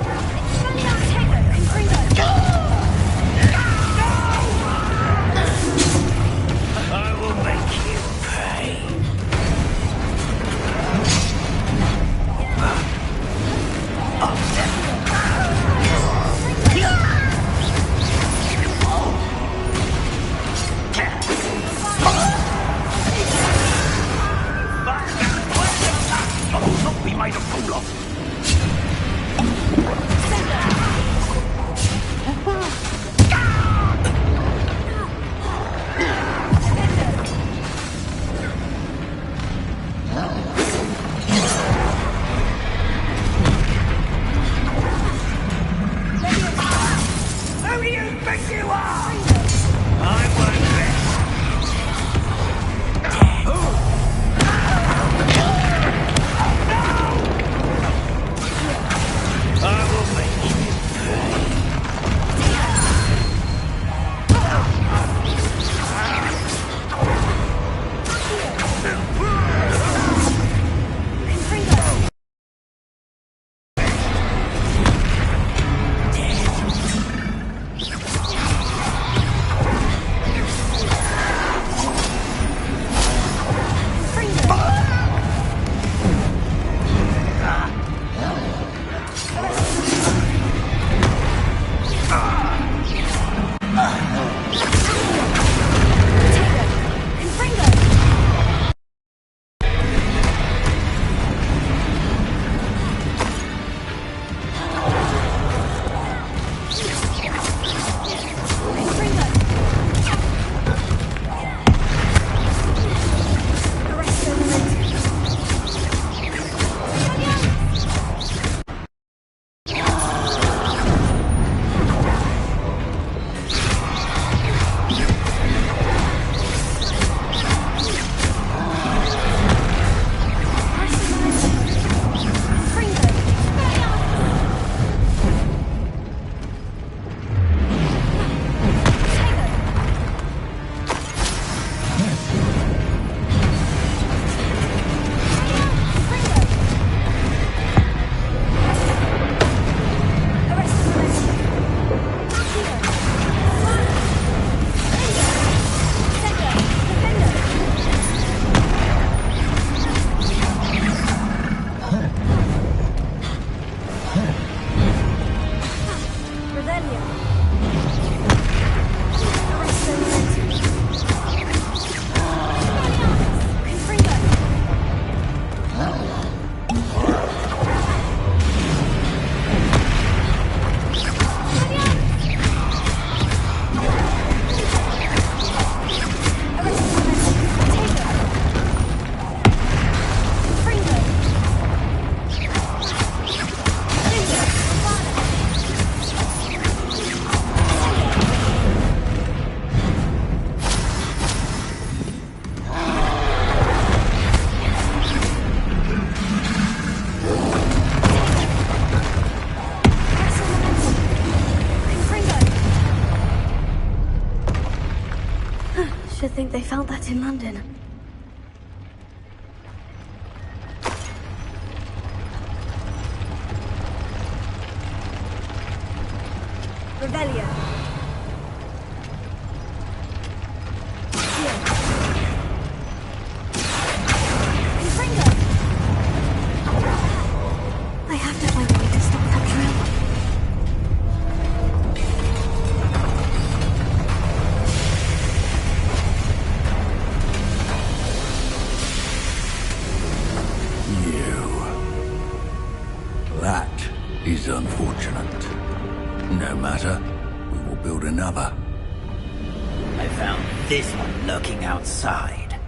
I will make you pay. Not be made a fool of. Who do you think you are? I won't let. I will make you pay. to think they found that in London. Revelio. I have to find a way to stop that drill. That is unfortunate. No matter, we will build another. I found this one lurking outside.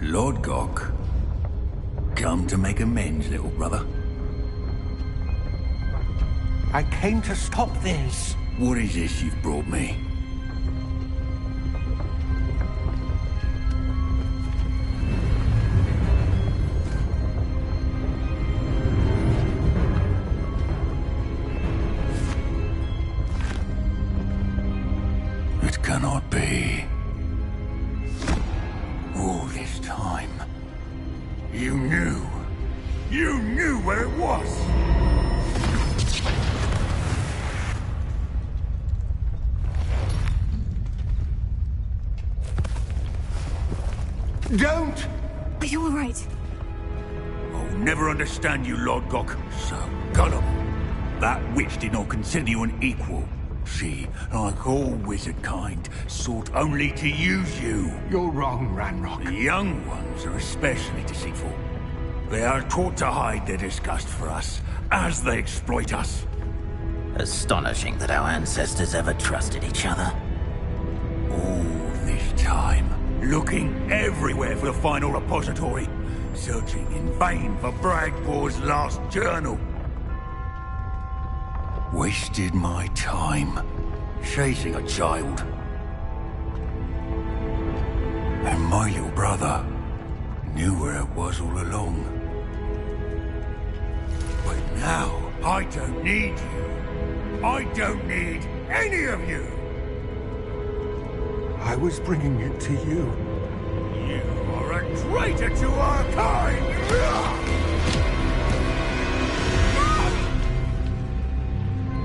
Lord Gok, come to make amends, little brother. I came to stop this. What is this you've brought me? It cannot be. All this time, You knew. You knew where it was. Don't! Are you alright? I'll never understand you, Lord Gok. So, Gollum, that witch did not consider you an equal. She, like all wizard kind, sought only to use you. You're wrong, RanRok. The young ones are especially deceitful. They are taught to hide their disgust for us, as they exploit us. Astonishing that our ancestors ever trusted each other. All this time, looking everywhere for the final repository, searching in vain for Bragpor's last journal. Wasted my time, chasing a child. And my little brother knew where it was all along. But now, I don't need you. I don't need any of you. I was bringing it to you. You are a traitor to our kind!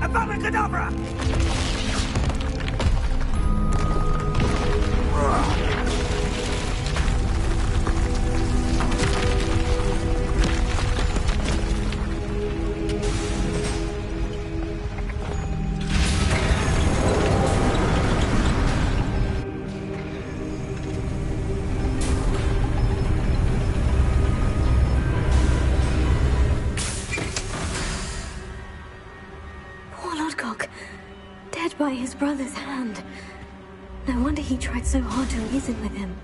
Abracadabra! Dead by his brother's hand. No wonder he tried so hard to reason with him.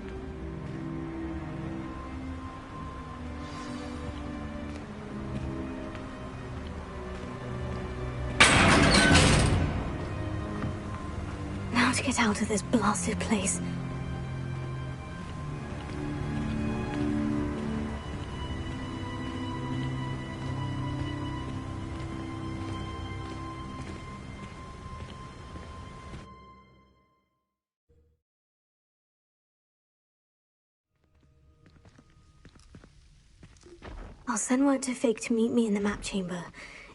Now to get out of this blasted place. I'll send word to Fig to meet me in the map chamber.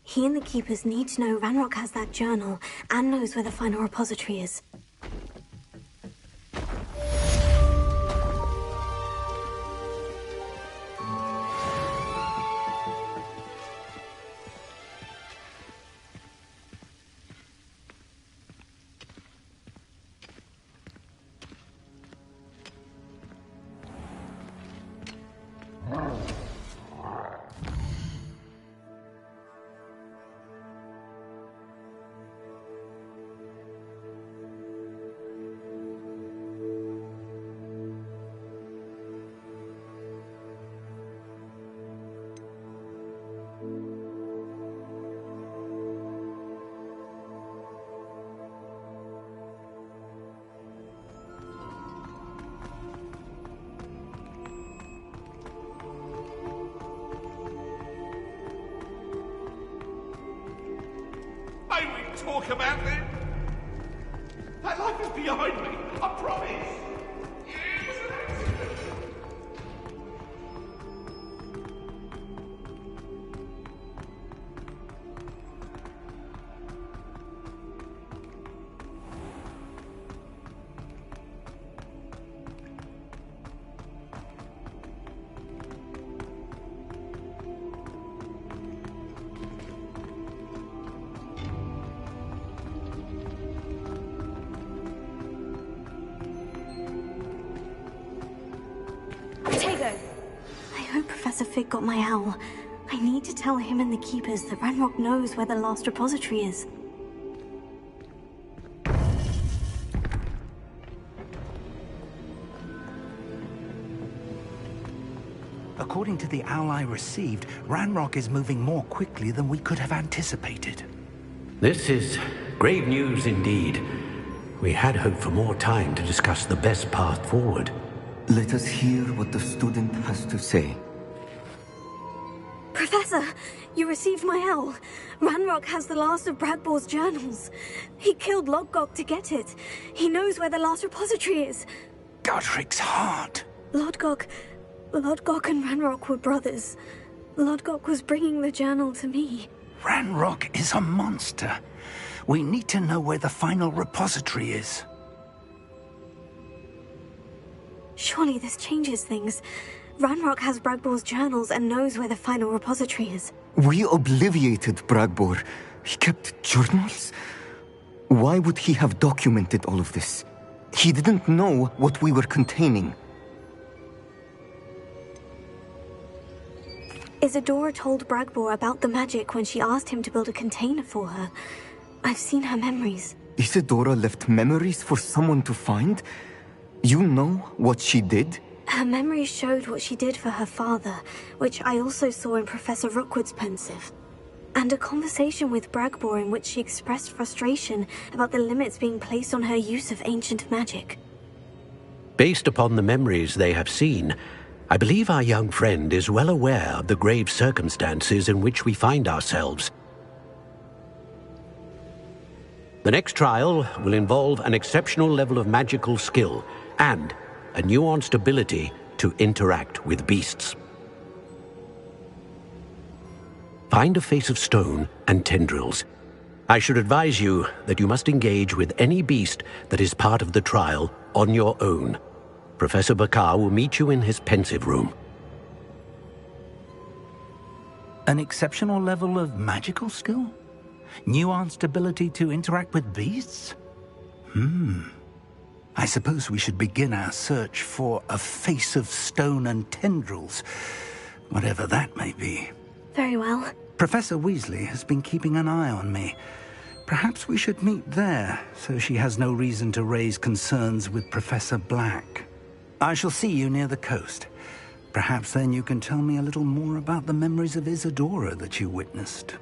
He and the Keepers need to know RanRok has that journal and knows where the final repository is. Talk about it. That life is behind me, I promise. Professor Fig got my owl. I need to tell him and the Keepers that RanRok knows where the last repository is. According to the owl I received, RanRok is moving more quickly than we could have anticipated. This is grave news indeed. We had hoped for more time to discuss the best path forward. Let us hear what the student has to say. Professor, you received my owl. RanRok has the last of Bradbor's journals. He killed Lodgok to get it. He knows where the last repository is. Godric's heart. Lodgok and RanRok were brothers. Lodgok was bringing the journal to me. RanRok is a monster. We need to know where the final repository is. Surely this changes things. RanRok has Bradbor's journals and knows where the final repository is. We obliviated Bradbor. He kept journals? Why would he have documented all of this? He didn't know what we were containing. Isadora told Bradbor about the magic when she asked him to build a container for her. I've seen her memories. Isadora left memories for someone to find? You know what she did? Her memories showed what she did for her father, which I also saw in Professor Rookwood's pensive. And a conversation with Bradbor in which she expressed frustration about the limits being placed on her use of ancient magic. Based upon the memories they have seen, I believe our young friend is well aware of the grave circumstances in which we find ourselves. The next trial will involve an exceptional level of magical skill and a nuanced ability to interact with beasts. Find a face of stone and tendrils. I should advise you that you must engage with any beast that is part of the trial on your own. Professor Bakar will meet you in his pensive room. An exceptional level of magical skill? Nuanced ability to interact with beasts? I suppose we should begin our search for a face of stone and tendrils, whatever that may be. Very well. Professor Weasley has been keeping an eye on me. Perhaps we should meet there, so she has no reason to raise concerns with Professor Black. I shall see you near the coast. Perhaps then you can tell me a little more about the memories of Isadora that you witnessed.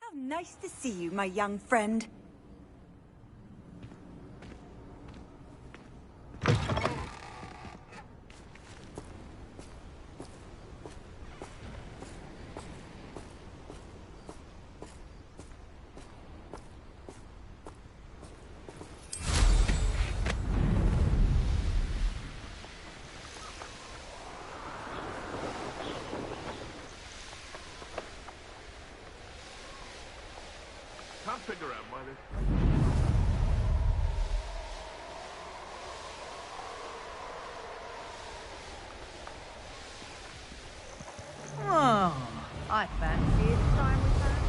How nice to see you, my young friend. Can't figure out why this... Oh, I fancy it's time we found.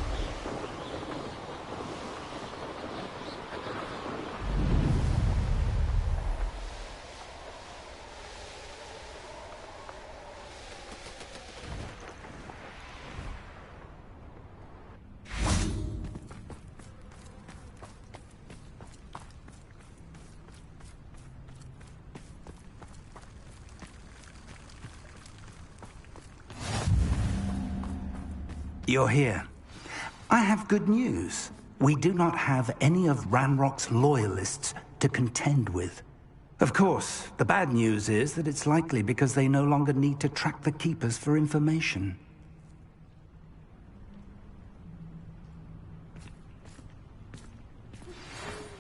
You're here. I have good news. We do not have any of RanRok's loyalists to contend with. Of course, the bad news is that it's likely because they no longer need to track the Keepers for information.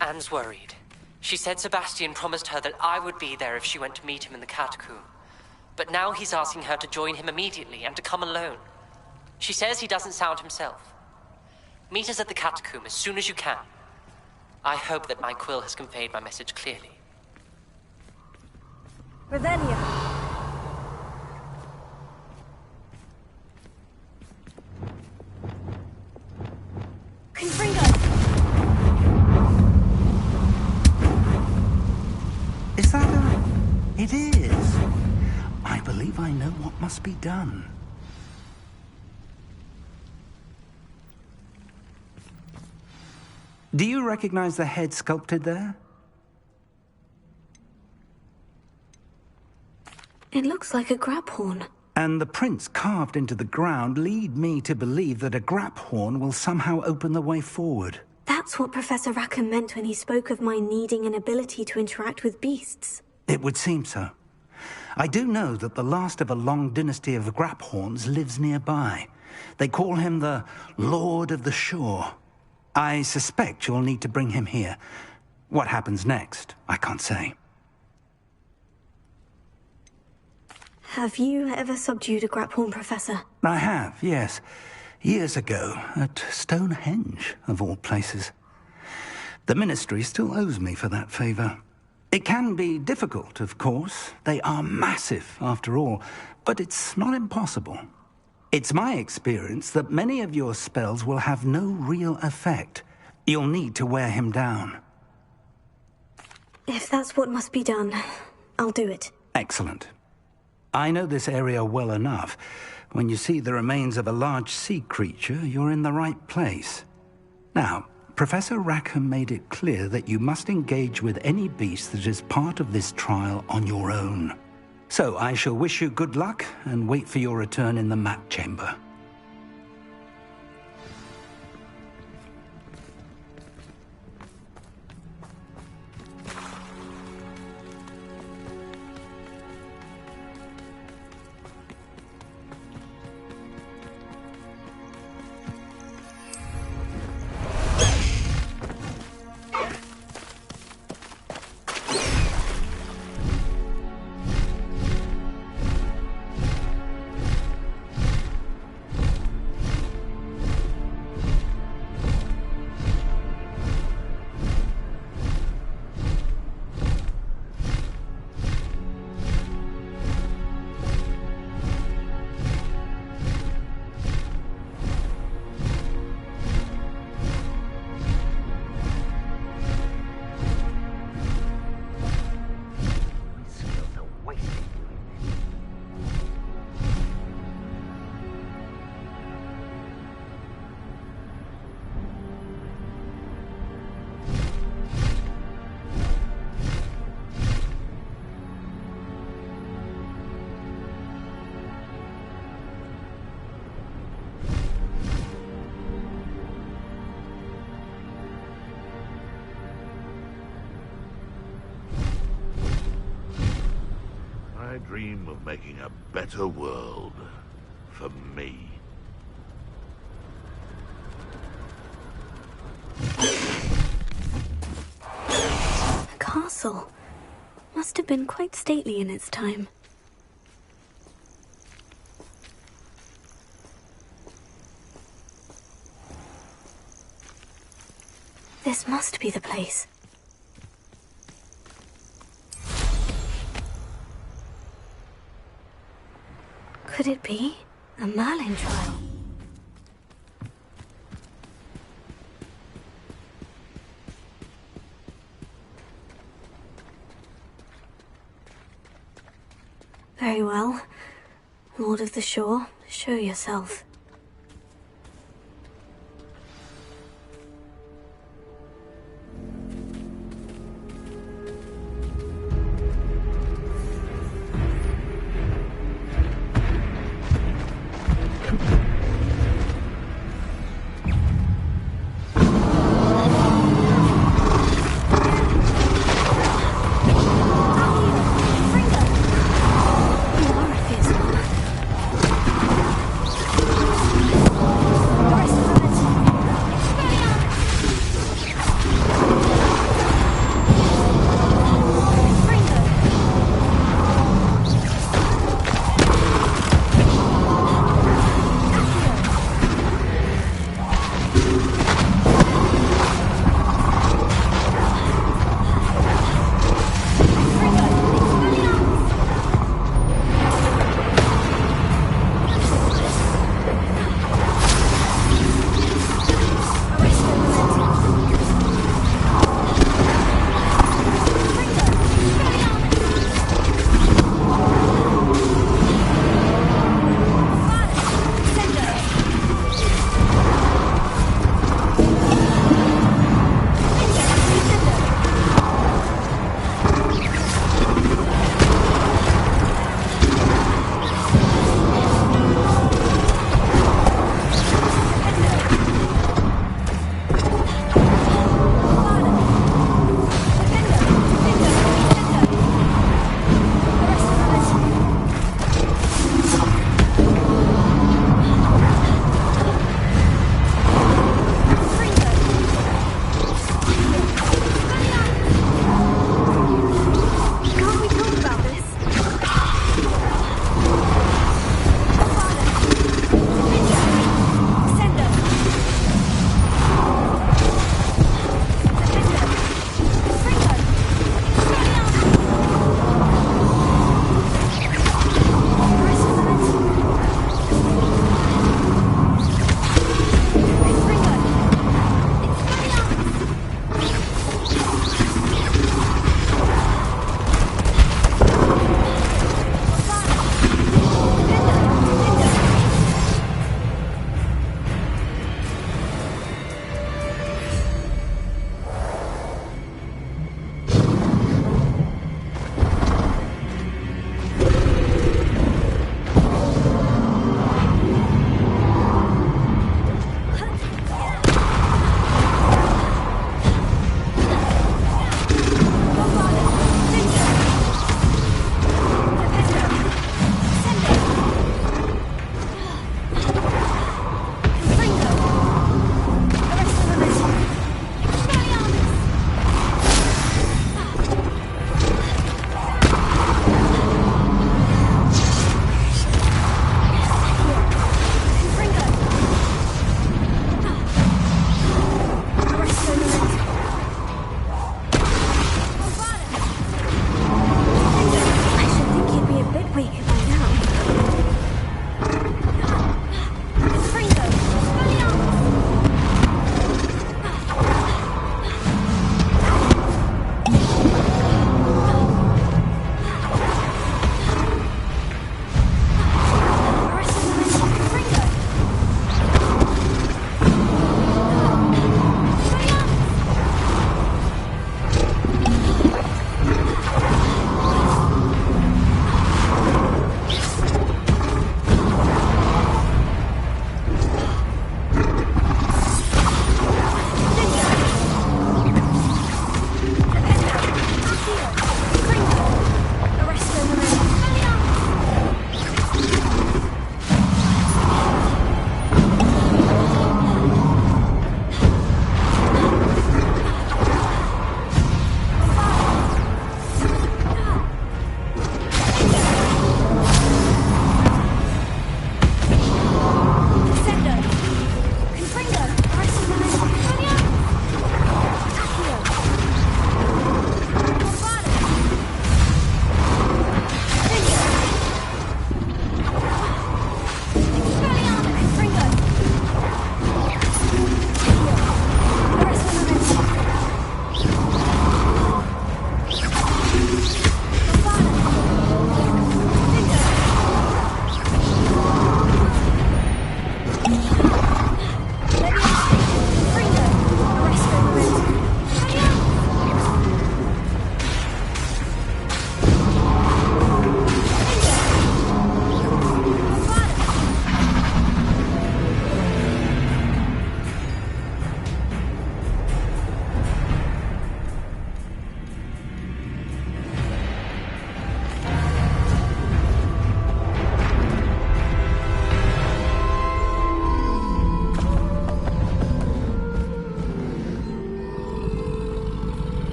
Anne's worried. She said Sebastian promised her that I would be there if she went to meet him in the catacomb. But now he's asking her to join him immediately and to come alone. She says he doesn't sound himself. Meet us at the catacomb as soon as you can. I hope that my quill has conveyed my message clearly. Revelio. Confringo. Is that a... It is. I believe I know what must be done. Do you recognize the head sculpted there? It looks like a grab horn. And the prints carved into the ground lead me to believe that a grab horn will somehow open the way forward. That's what Professor Rackham meant when he spoke of my needing an ability to interact with beasts. It would seem so. I do know that the last of a long dynasty of Graphorns lives nearby. They call him the Lord of the Shore. I suspect you'll need to bring him here. What happens next, I can't say. Have you ever subdued a Graphorn, Professor? I have, yes. Years ago, at Stonehenge, of all places. The Ministry still owes me for that favor. It can be difficult, of course. They are massive, after all, but it's not impossible. It's my experience that many of your spells will have no real effect. You'll need to wear him down. If that's what must be done, I'll do it. Excellent. I know this area well enough. When you see the remains of a large sea creature, you're in the right place. Now, Professor Rackham made it clear that you must engage with any beast that is part of this trial on your own. So I shall wish you good luck and wait for your return in the map chamber. I dream of making a better world for me. The castle must have been quite stately in its time. This must be the place. Could it be a Merlin trial? Very well. Lord of the Shore, show yourself.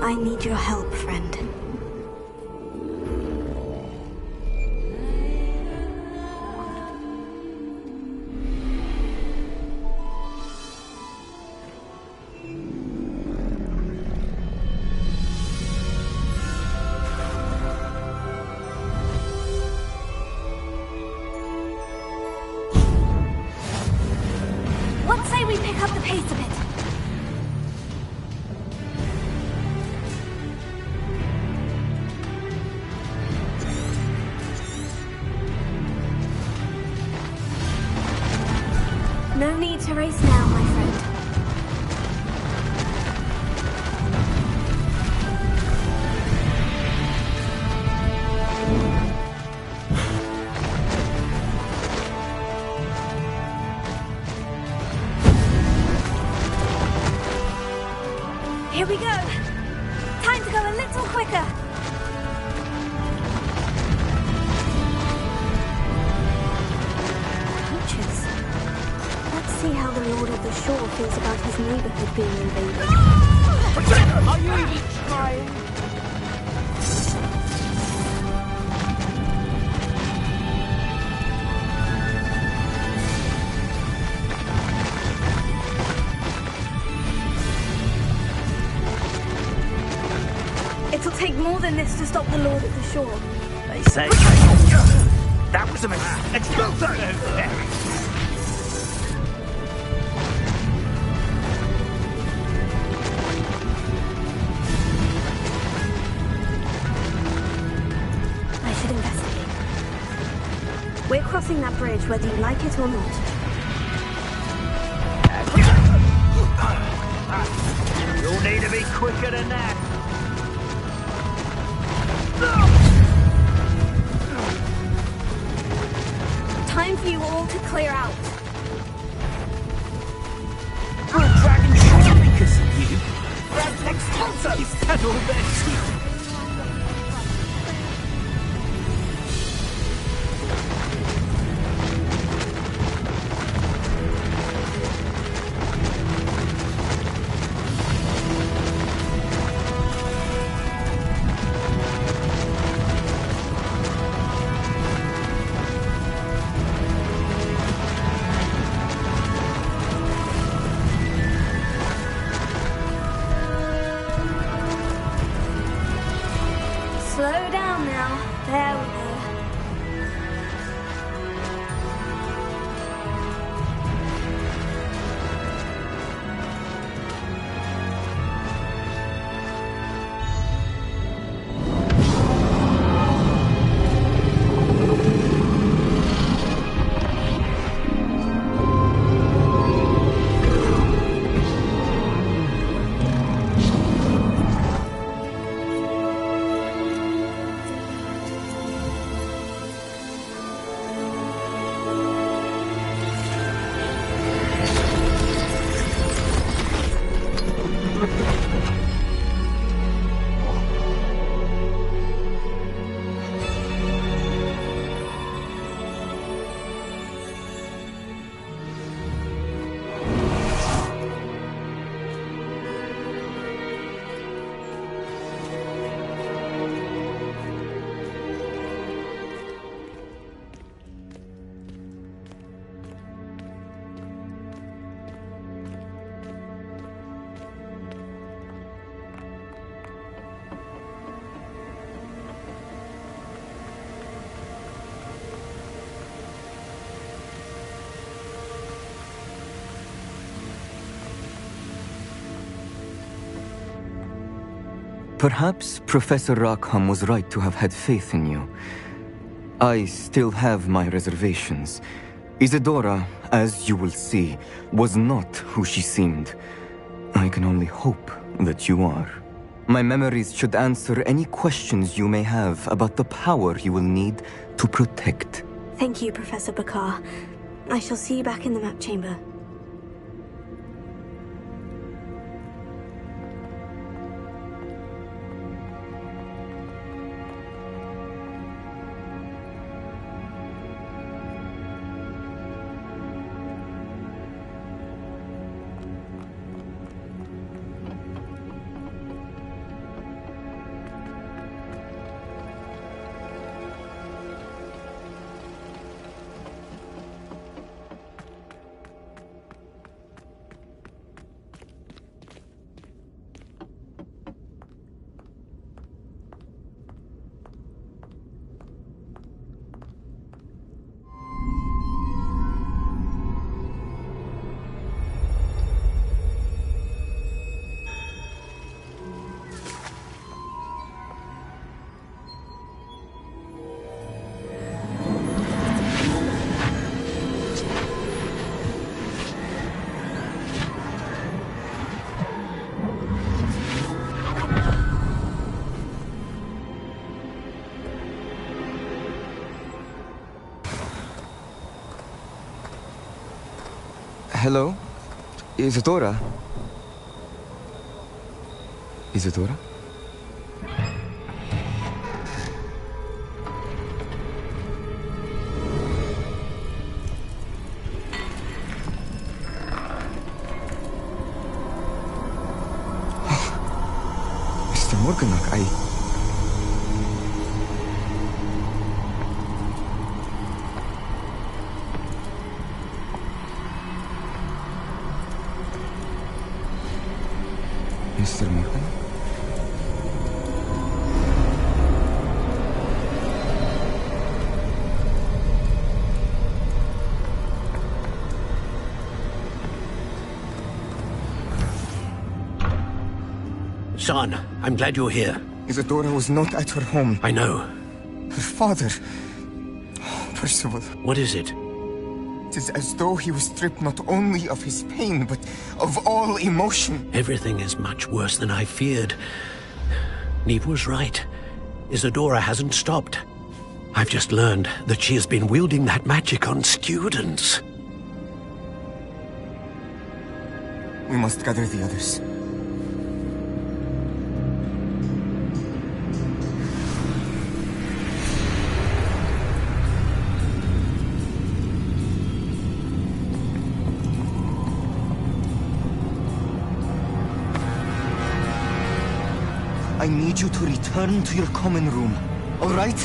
I need your help, friend. What say we pick up the pace a bit? No need to race now, my friend. Here we go. Time to go a little quicker. Creatures. Let's see how the Lord of the Shore feels about his neighborhood being invaded. Are you even trying? It'll take more than this to stop the Lord of the Shore. They say... That was a mistake. Explosion! I should investigate. We're crossing that bridge whether you like it or not. You'll need to be quicker than that. Time for you all to clear out. We're dragging short because of you. Grab next closer. You've had all that teeth. Slow down now. There we go. Perhaps Professor Rackham was right to have had faith in you. I still have my reservations. Isadora, as you will see, was not who she seemed. I can only hope that you are. My memories should answer any questions you may have about the power you will need to protect. Thank you, Professor Bakar. I shall see you back in the map chamber. Hello? Isadora? Isadora? Mr. Morganach, Mr. Morgan? Son, I'm glad you're here. Isadora was not at her home. I know. Her father... Percival. What is it? It is as though he was stripped not only of his pain, but of all emotion. Everything is much worse than I feared. Neve was right. Isadora hasn't stopped. I've just learned that she has been wielding that magic on students. We must gather the others. I need you to return to your common room, all right?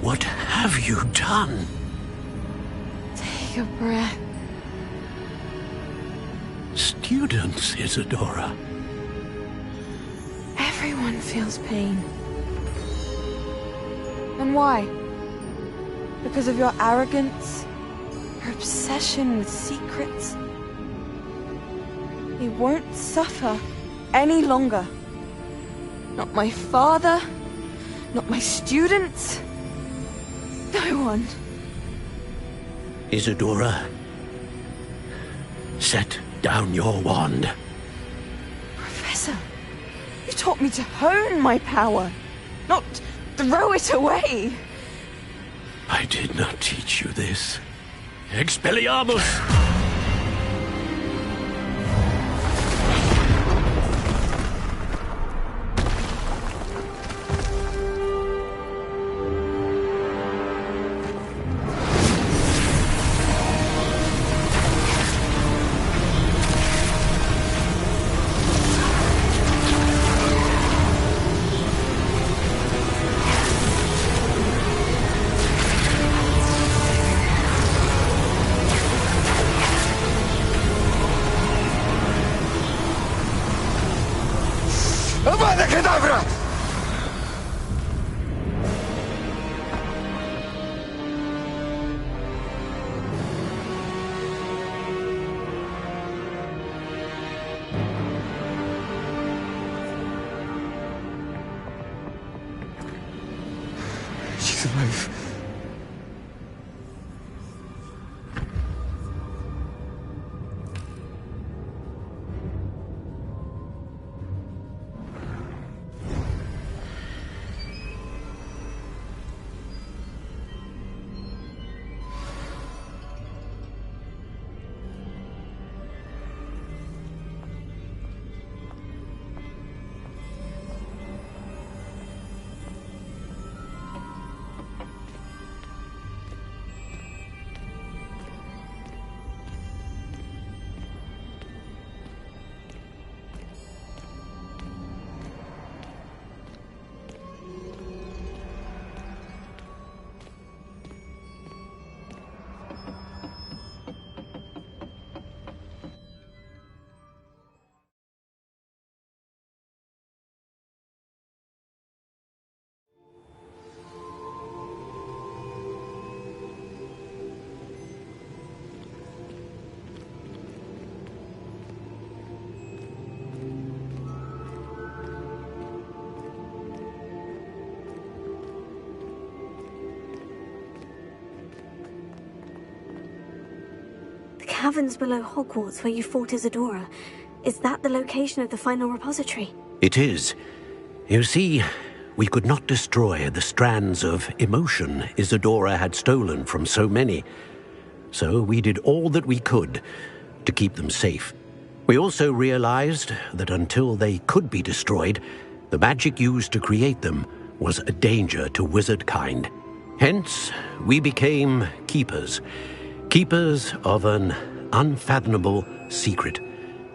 What have you done? Take a breath. Students, Isadora. Everyone feels pain. And why? Because of your arrogance? Your obsession with secrets? He won't suffer any longer. Not my father, not my students, no one. Isadora, set down your wand. Professor, you taught me to hone my power, not throw it away. I did not teach you this. Expelliarmus! Avada Kedavra! She's alive. caverns below Hogwarts where you fought Isadora. Is that the location of the final repository? It is. You see, we could not destroy the strands of emotion Isadora had stolen from so many. So we did all that we could to keep them safe. We also realized that until they could be destroyed, the magic used to create them was a danger to wizard kind. Hence, we became keepers. Keepers of an unfathomable secret.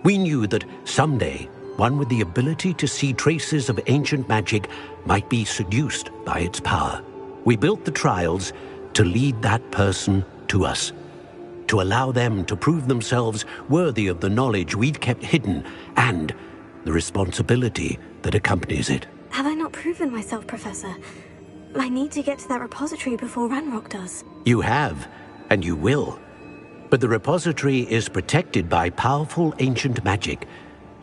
We knew that someday, one with the ability to see traces of ancient magic might be seduced by its power. We built the trials to lead that person to us, to allow them to prove themselves worthy of the knowledge we'd kept hidden and the responsibility that accompanies it. Have I not proven myself, Professor? I need to get to that repository before RanRok does. You have, and you will. But the repository is protected by powerful ancient magic.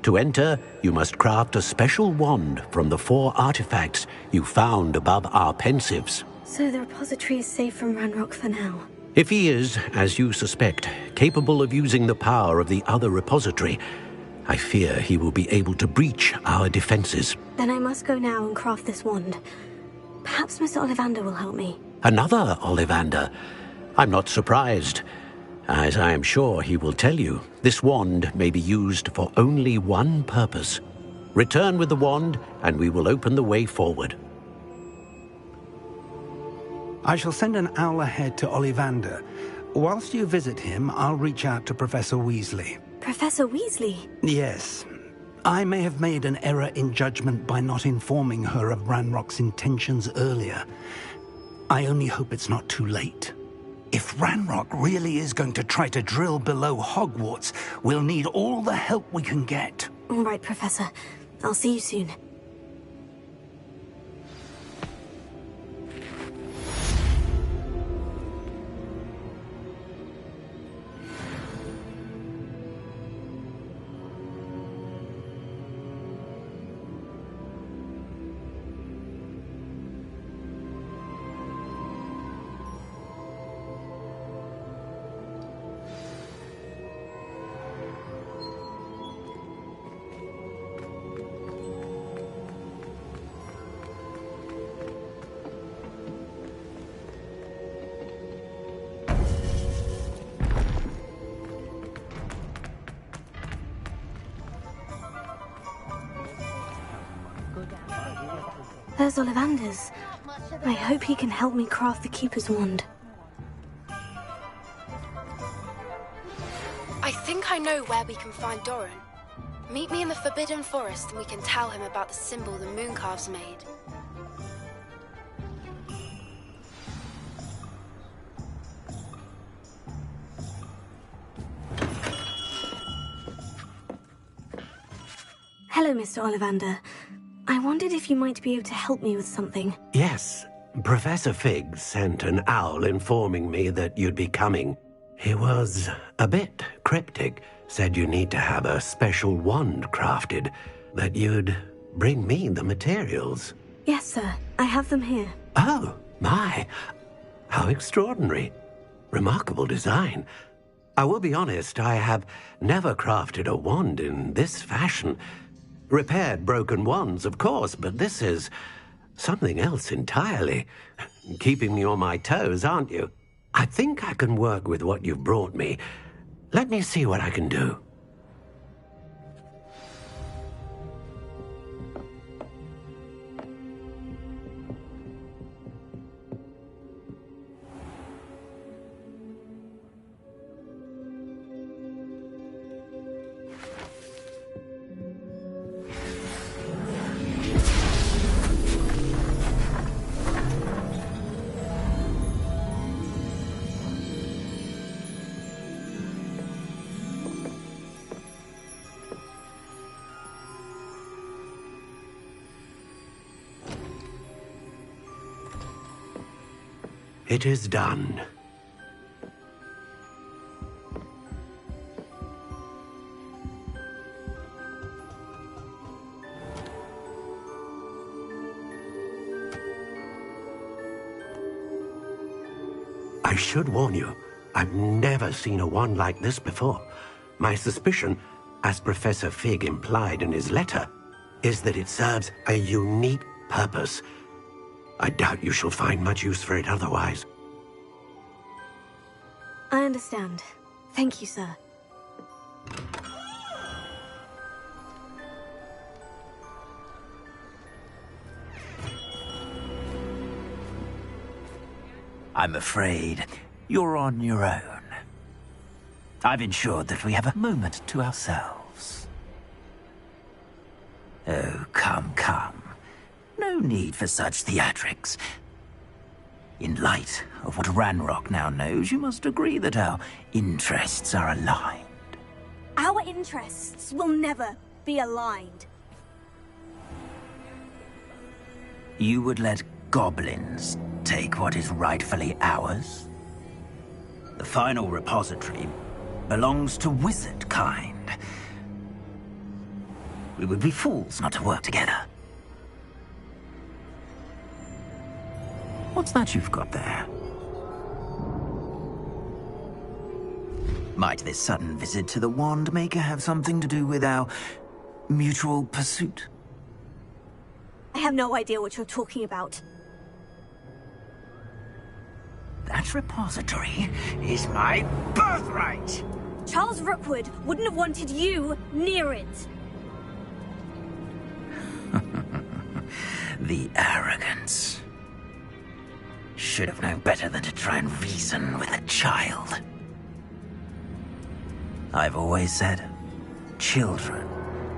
To enter, you must craft a special wand from the 4 artifacts you found above our pensives. So the repository is safe from RanRok for now. If he is, as you suspect, capable of using the power of the other repository, I fear he will be able to breach our defenses. Then I must go now and craft this wand. Perhaps Mr. Ollivander will help me. Another Ollivander? I'm not surprised. As I am sure he will tell you, this wand may be used for only one purpose. Return with the wand, and we will open the way forward. I shall send an owl ahead to Ollivander. Whilst you visit him, I'll reach out to Professor Weasley. Professor Weasley? Yes. I may have made an error in judgment by not informing her of RanRok's intentions earlier. I only hope it's not too late. If RanRok really is going to try to drill below Hogwarts, we'll need all the help we can get. All right, Professor. I'll see you soon. There's Ollivander's. I hope he can help me craft the Keeper's Wand. I think I know where we can find Doran. Meet me in the Forbidden Forest and we can tell him about the symbol the Mooncalves made. Hello, Mr. Ollivander. I wondered if you might be able to help me with something. Yes, Professor Fig sent an owl informing me that you'd be coming. He was a bit cryptic, said you need to have a special wand crafted, that you'd bring me the materials. Yes, sir. I have them here. Oh, my. How extraordinary. Remarkable design. I will be honest, I have never crafted a wand in this fashion. Repaired broken wands, of course, but this is something else entirely. Keeping me on my toes, aren't you? I think I can work with what you've brought me. Let me see what I can do. It is done. I should warn you, I've never seen a wand like this before. My suspicion, as Professor Fig implied in his letter, is that it serves a unique purpose. I doubt you shall find much use for it otherwise. I understand. Thank you, sir. I'm afraid you're on your own. I've ensured that we have a moment to ourselves. Oh, come, come. No need for such theatrics. In light of what RanRok now knows, you must agree that our interests are aligned. Our interests will never be aligned. You would let goblins take what is rightfully ours? The final repository belongs to wizard kind. We would be fools not to work together. What's that you've got there? Might this sudden visit to the Wand Maker have something to do with our mutual pursuit? I have no idea what you're talking about. That repository is my birthright! Charles Rookwood wouldn't have wanted you near it. The arrogance. Should have known better than to try and reason with a child. I've always said, children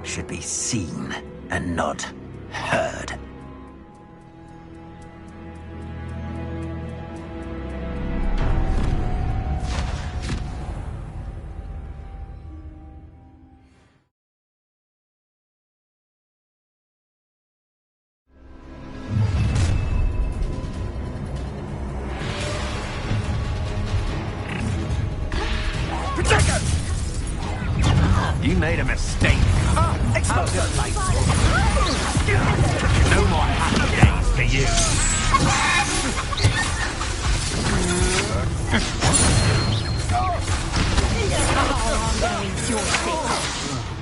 should be seen and not heard. You made a mistake. How's your life? No more happy days for you.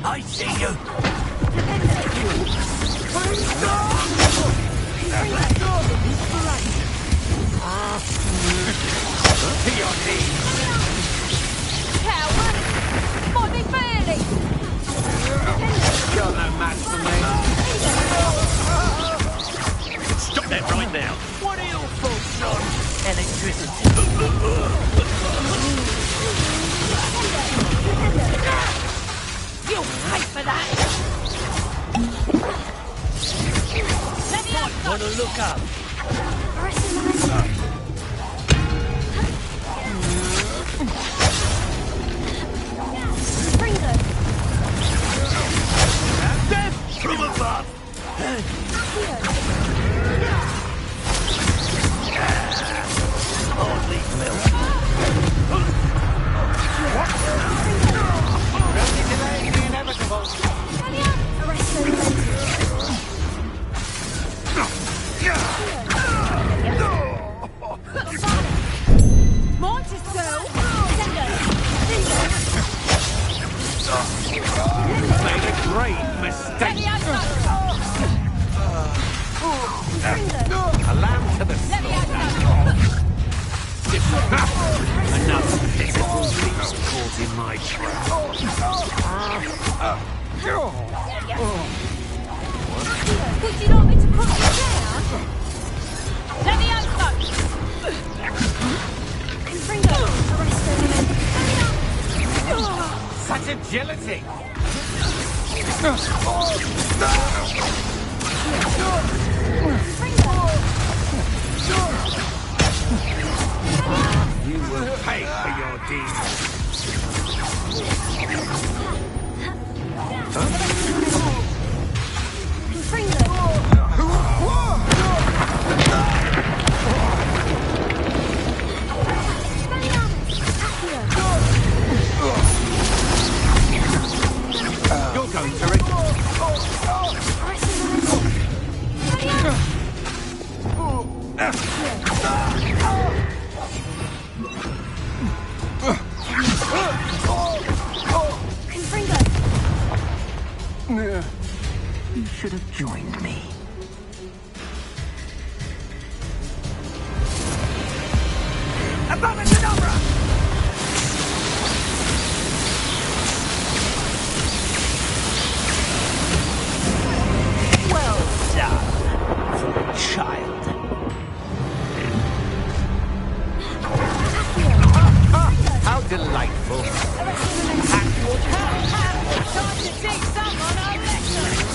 I see you. To your knees. Coward! Body fairly! You're no match for me. Stop that right now. What are your thoughts on electricity? You'll pay for that! Let me up! Wanna look up? Death from above. Hardly milk. Only delaying the inevitable. Monster! Made a great mistake. A lamb to the slaughter. Another pitiful beast caught in my trap. Would you like me to put you down? Let me out! Such agility. You will pay for your deeds. You're going to it. should have joined me. Abominadabra! Well done, for a child. How delightful. Time to teach someone a lesson!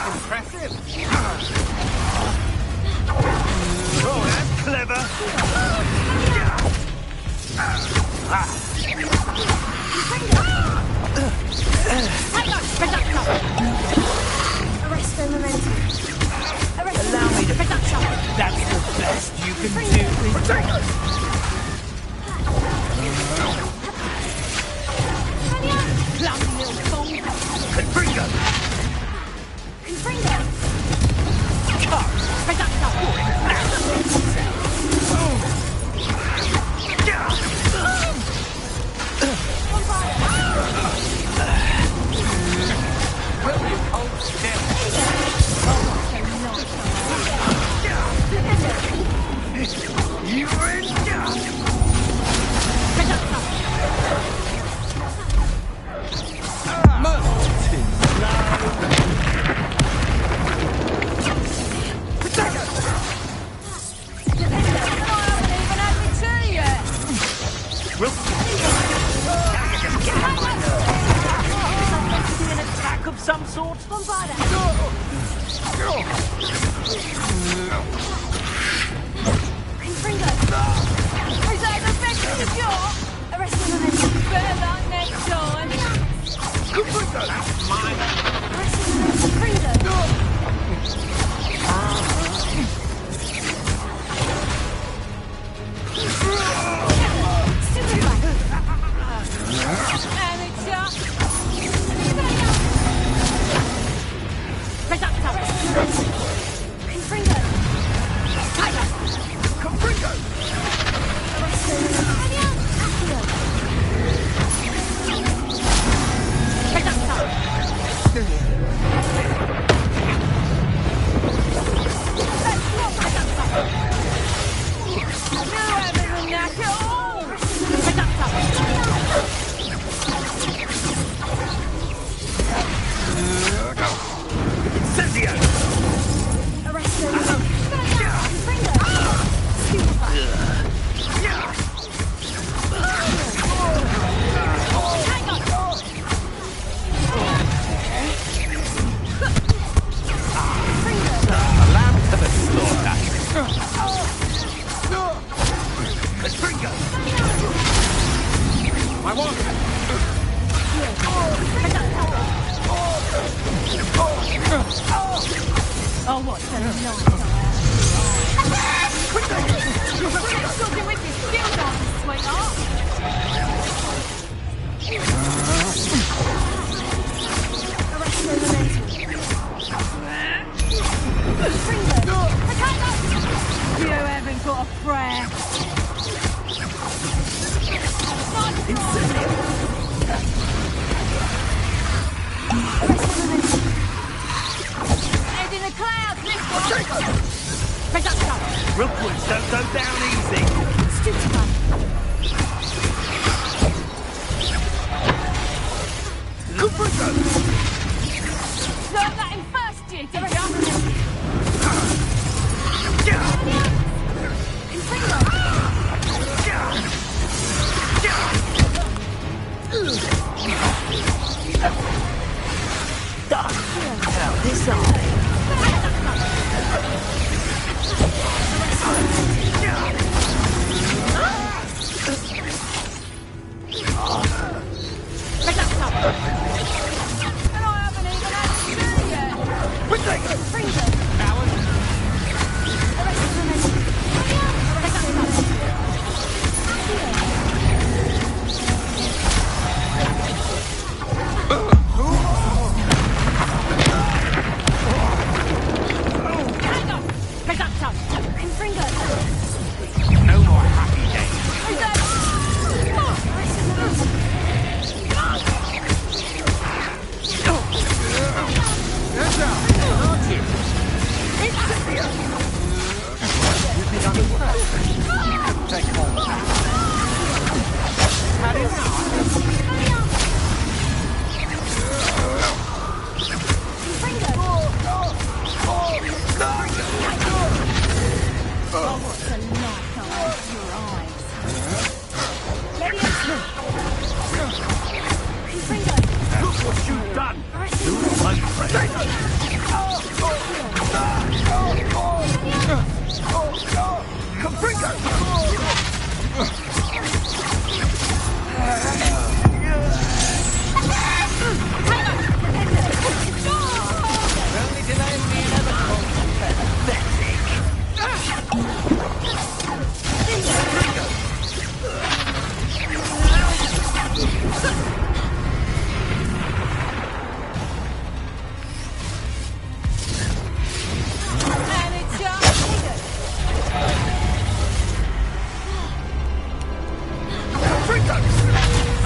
Impressive. Oh, that's clever. Allow me to... That's the best you can do. Clumsy little fool. Confringo! Of some sort? Oh, what a nice with your skills, sweetheart. You haven't got a prayer. Head in the clouds, this one. Rookwoods don't go down easy. Learn that in first year, did ya? Now this eye.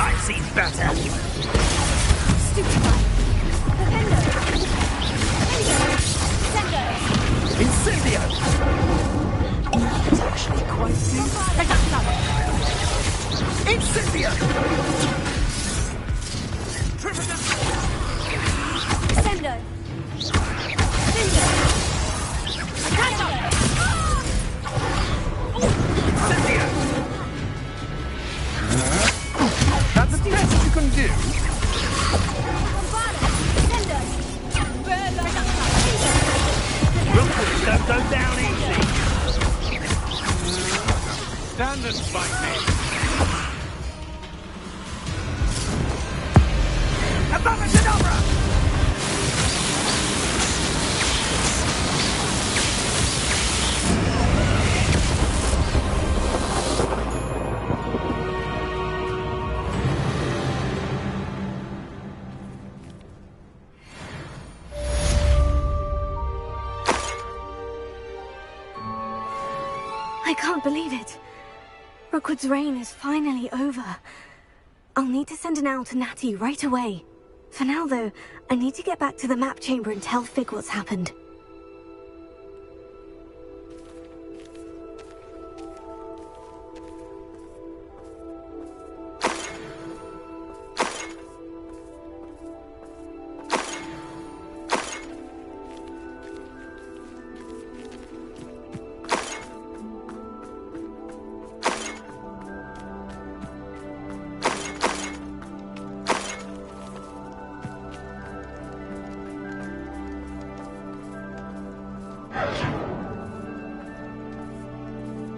I've seen better. Incendio! It's actually quite deep. Incendio! Sendo! That's the best you can do. Rookwood, don't go down easy. Stand and fight me. Above I can't believe it. Rookwood's reign is finally over. I'll need to send an owl to Natty right away. For now, though, I need to get back to the map chamber and tell Fig what's happened.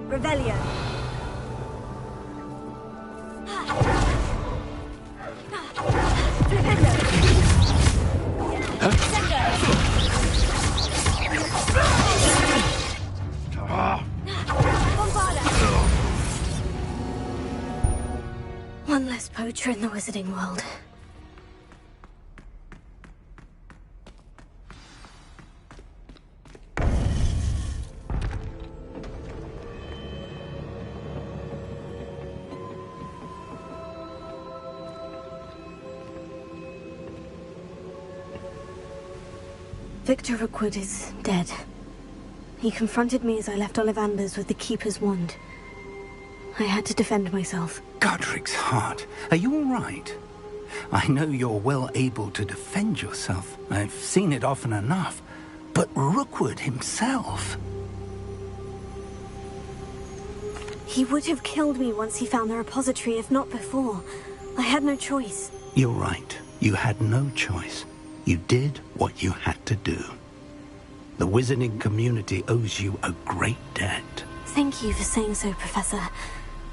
Revelio. One less poacher in the wizarding world. Victor Rookwood is dead. He confronted me as I left Ollivander's with the Keeper's wand. I had to defend myself. Godric's heart, are you all right? I know you're well able to defend yourself. I've seen it often enough. But Rookwood himself... He would have killed me once he found the repository, if not before. I had no choice. You're right. You had no choice. You did what you had to do. The wizarding community owes you a great debt. Thank you for saying so, Professor.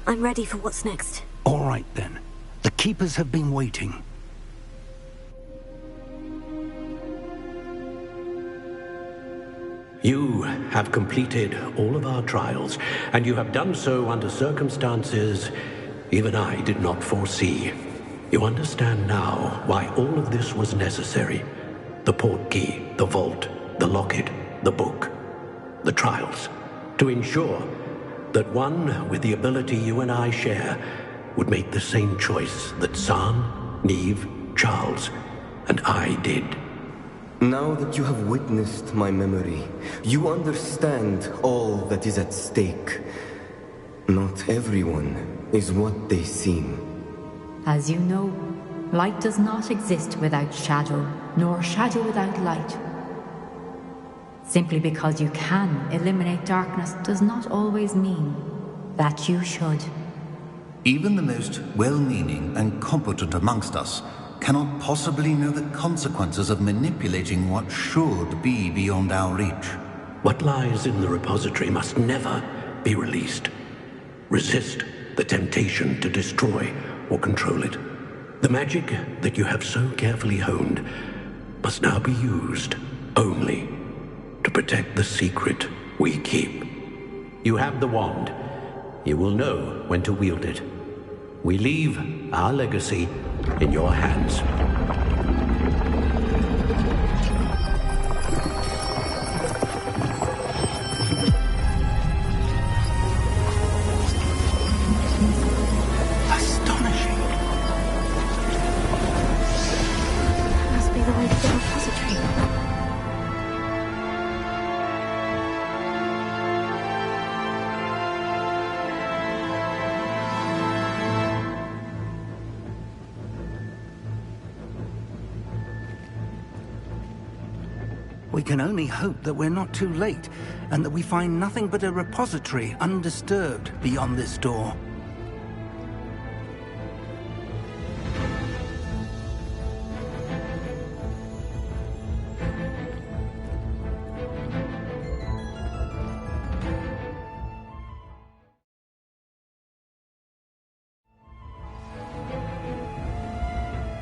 I'm ready for what's next. All right, then. The Keepers have been waiting. You have completed all of our trials, and you have done so under circumstances even I did not foresee. You understand now why all of this was necessary. The portkey, the vault, the locket, the book, the trials. To ensure that one with the ability you and I share would make the same choice that San, Neve, Charles, and I did. Now that you have witnessed my memory, you understand all that is at stake. Not everyone is what they seem. As you know, light does not exist without shadow, nor shadow without light. Simply because you can eliminate darkness does not always mean that you should. Even the most well-meaning and competent amongst us cannot possibly know the consequences of manipulating what should be beyond our reach. What lies in the repository must never be released. Resist the temptation to destroy or control it. The magic that you have so carefully honed must now be used only to protect the secret we keep. You have the wand. You will know when to wield it. We leave our legacy in your hands. Astonishing. Must be the way to the repository. We can only hope that we're not too late, and that we find nothing but a repository undisturbed beyond this door.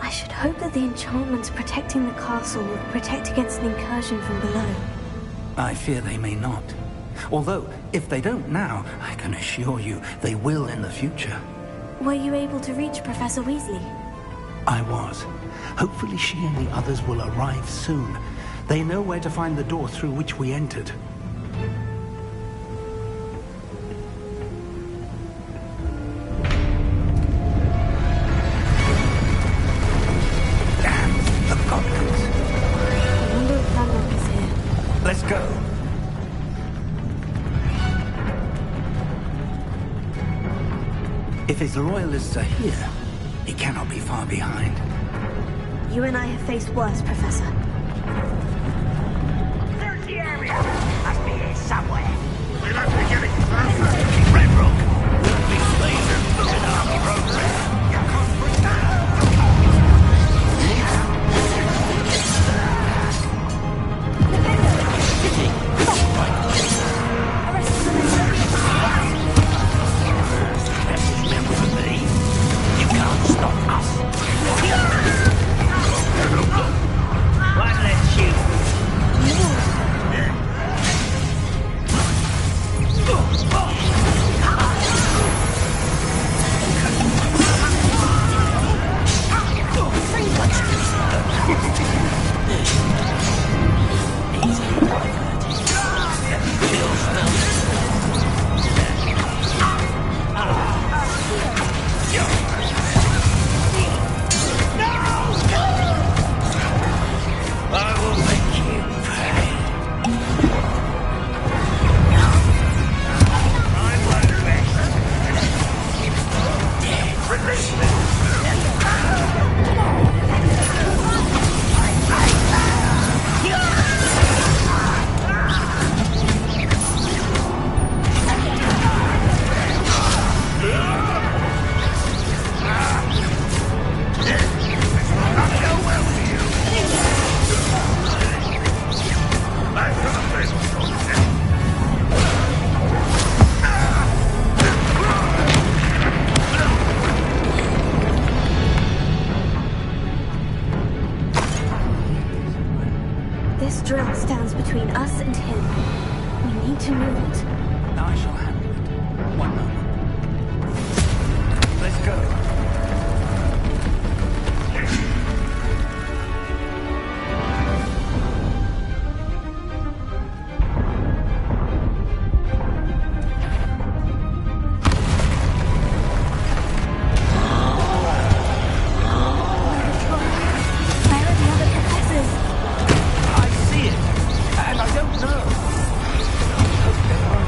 I should hope that the enchantments protecting the castle will protect against an incursion from below. I fear they may not. Although, if they don't now, I can assure you they will in the future. Were you able to reach Professor Weasley? I was. Hopefully she and the others will arrive soon. They know where to find the door through which we entered. Let's go. If his loyalists are here, he cannot be far behind. You and I have faced worse, Professor. Search the area! Must be here somewhere. We must be getting closer. RanRok! Big laser in our progress. This drill stands between us and him. We need to move it. I shall handle it. One moment. Let's go. I see it, and I don't know. I hope there are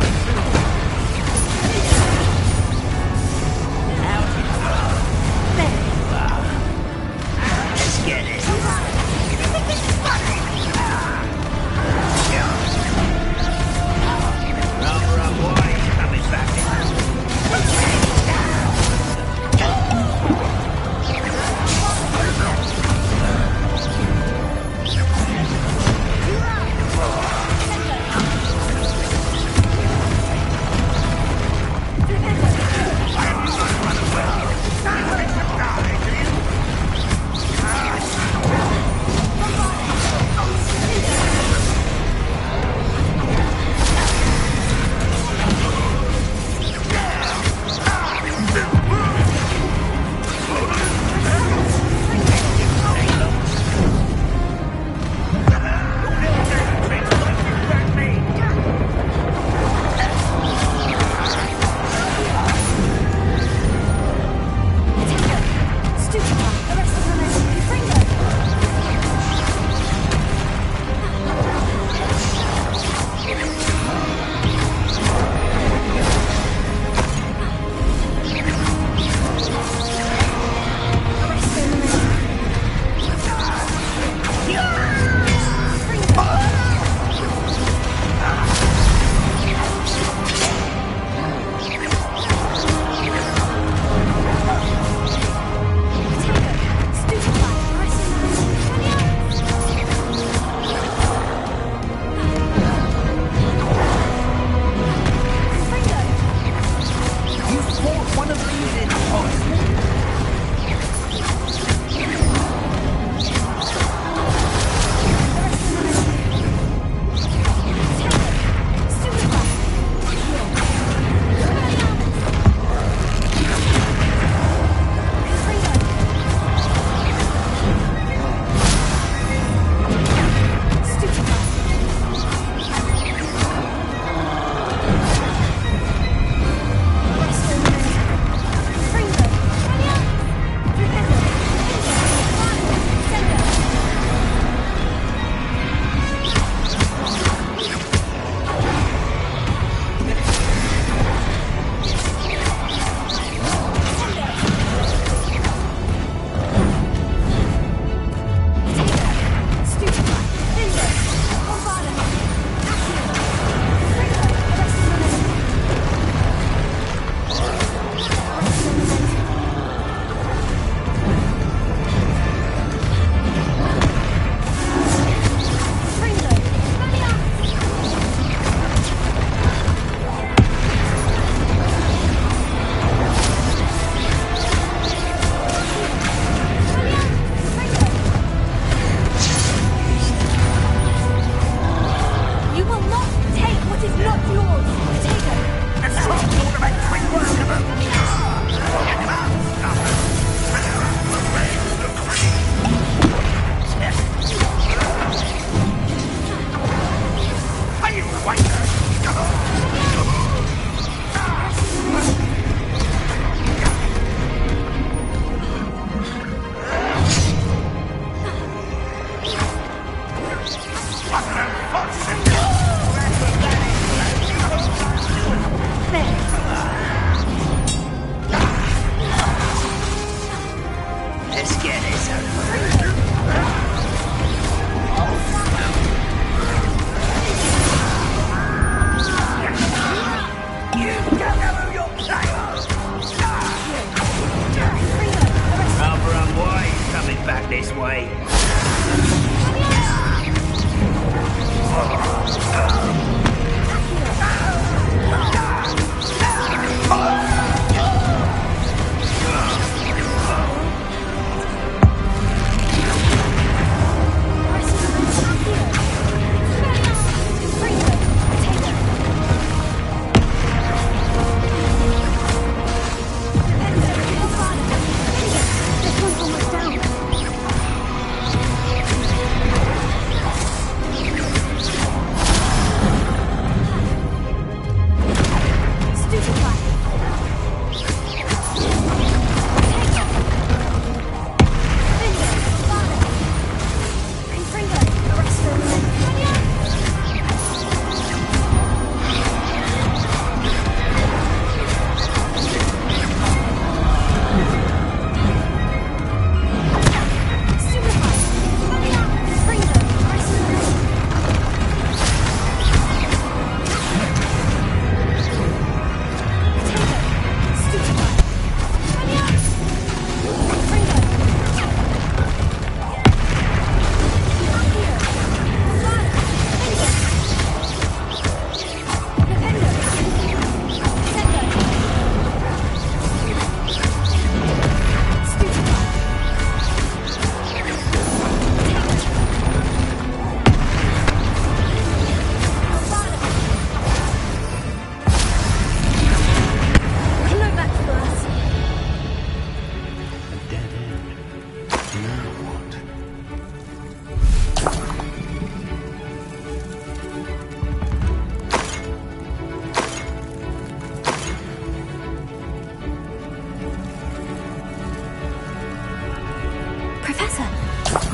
Professor,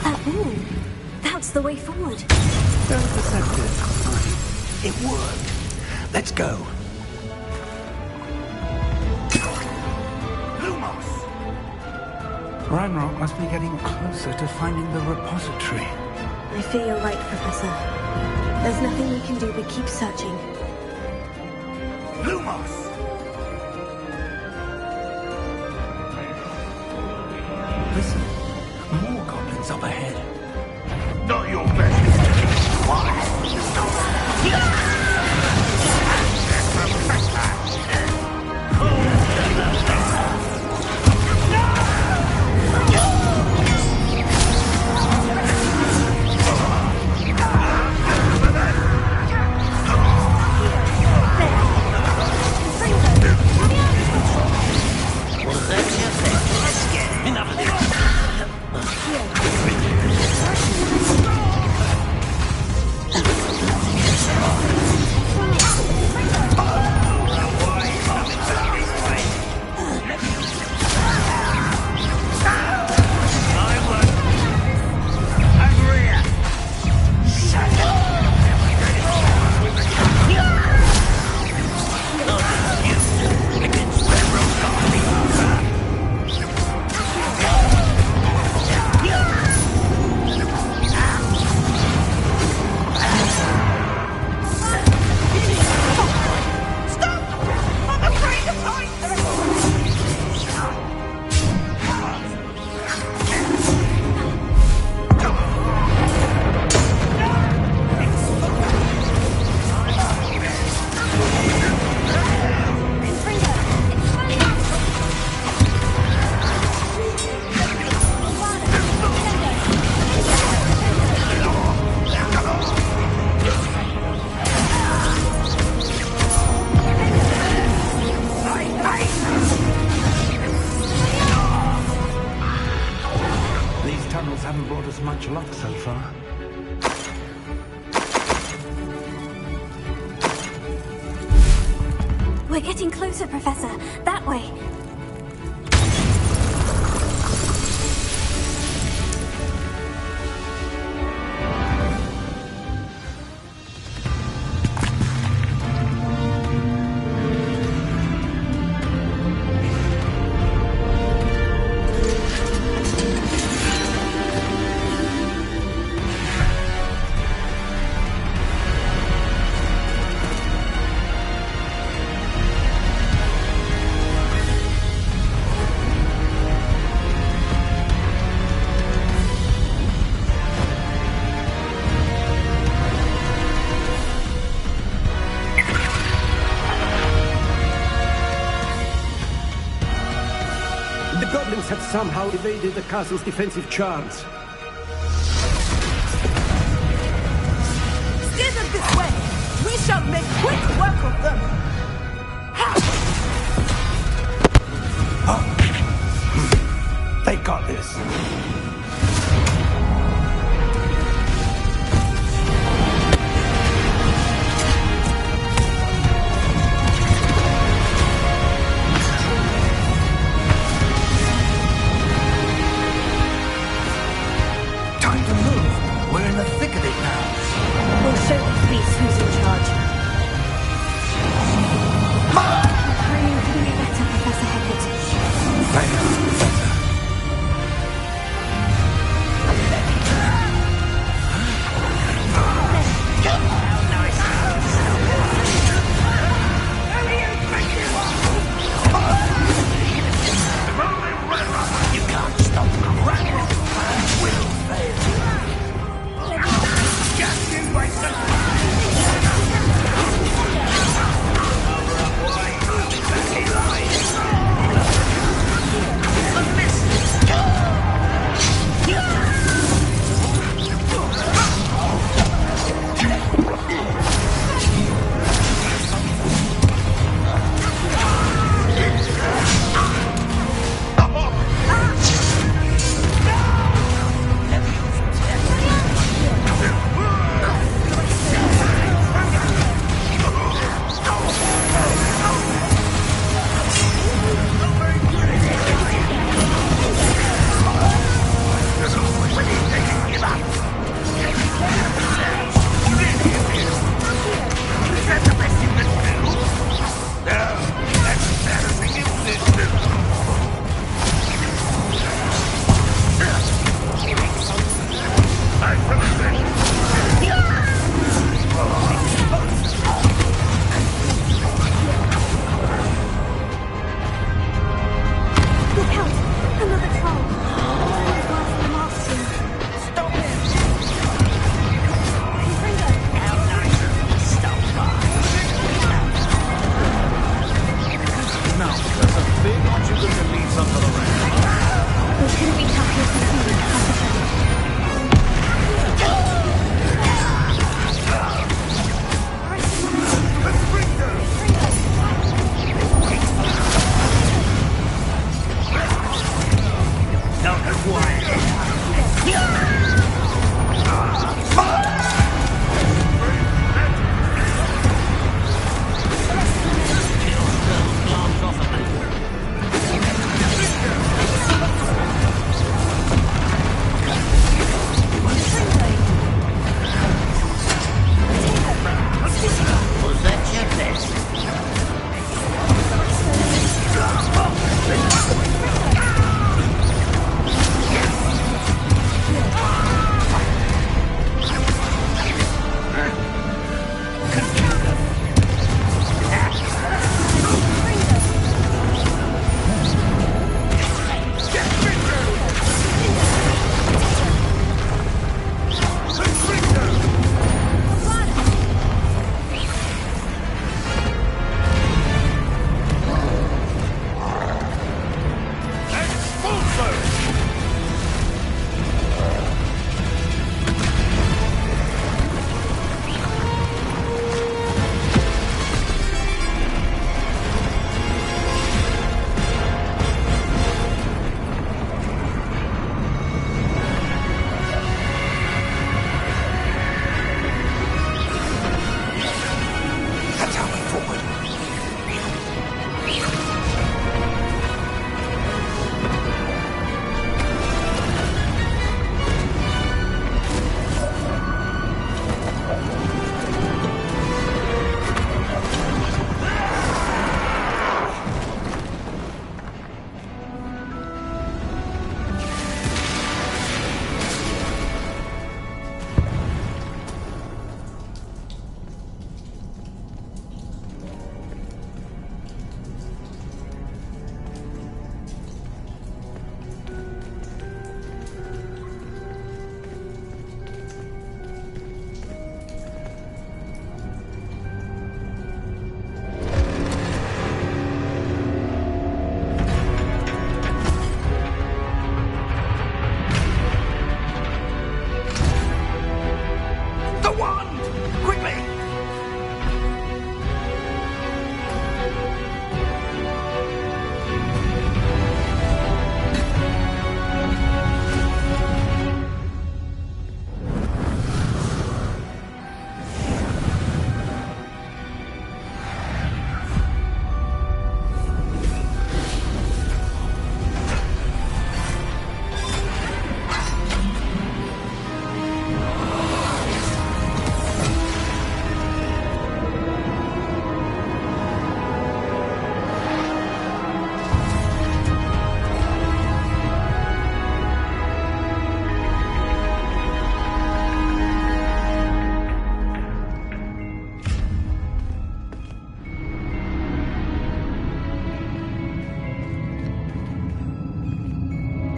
that wall. That's the way forward. Very perceptive. It worked. Let's go. RanRok must be getting closer to finding the repository. I fear you're right, Professor. There's nothing we can do but keep searching. Lumos! Listen, more goblins up ahead. Not your best. Haven't brought us much luck so far. We're getting closer, Professor. That way. Have somehow evaded the castle's defensive charms. Steer them this way! We shall make quick work of them! They got this.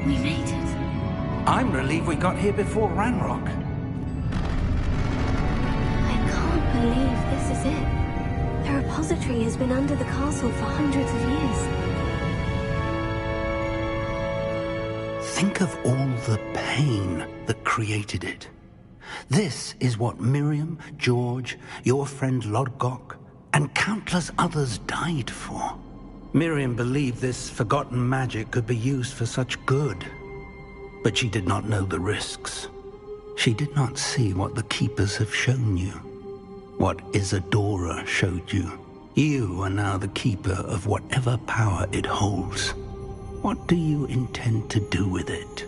We made it. I'm relieved we got here before RanRok. I can't believe this is it. The repository has been under the castle for hundreds of years. Think of all the pain that created it. This is what Miriam, George, your friend Lodgok, and countless others died for. Miriam believed this forgotten magic could be used for such good. But she did not know the risks. She did not see what the Keepers have shown you. What Isadora showed you. You are now the Keeper of whatever power it holds. What do you intend to do with it?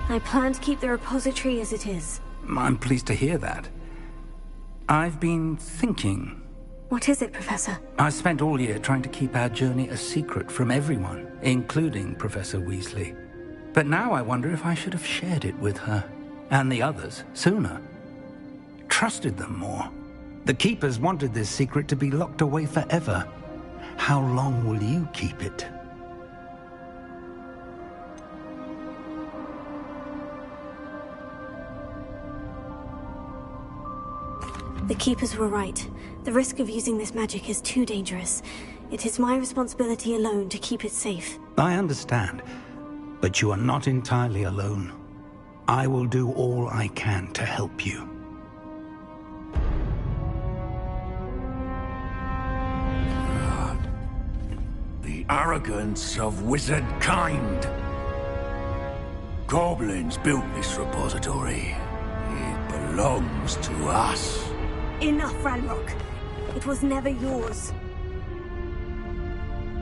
I plan to keep the repository as it is. I'm pleased to hear that. I've been thinking. What is it, Professor? I spent all year trying to keep our journey a secret from everyone, including Professor Weasley. But now I wonder if I should have shared it with her, and the others, sooner. Trusted them more. The Keepers wanted this secret to be locked away forever. How long will you keep it? The Keepers were right. The risk of using this magic is too dangerous. It is my responsibility alone to keep it safe. I understand, but you are not entirely alone. I will do all I can to help you. The arrogance of wizard kind. Goblins built this repository. It belongs to us. Enough, RanRok. It was never yours.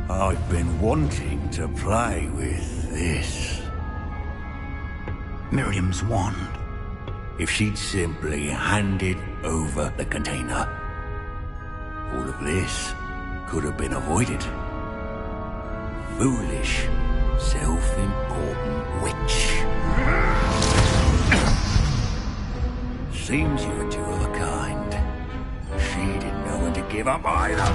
I've been wanting to play with this. Miriam's wand. If she'd simply handed over the container, all of this could have been avoided. Foolish, self-important witch. Seems you were two of a kind. She didn't know when to give up either.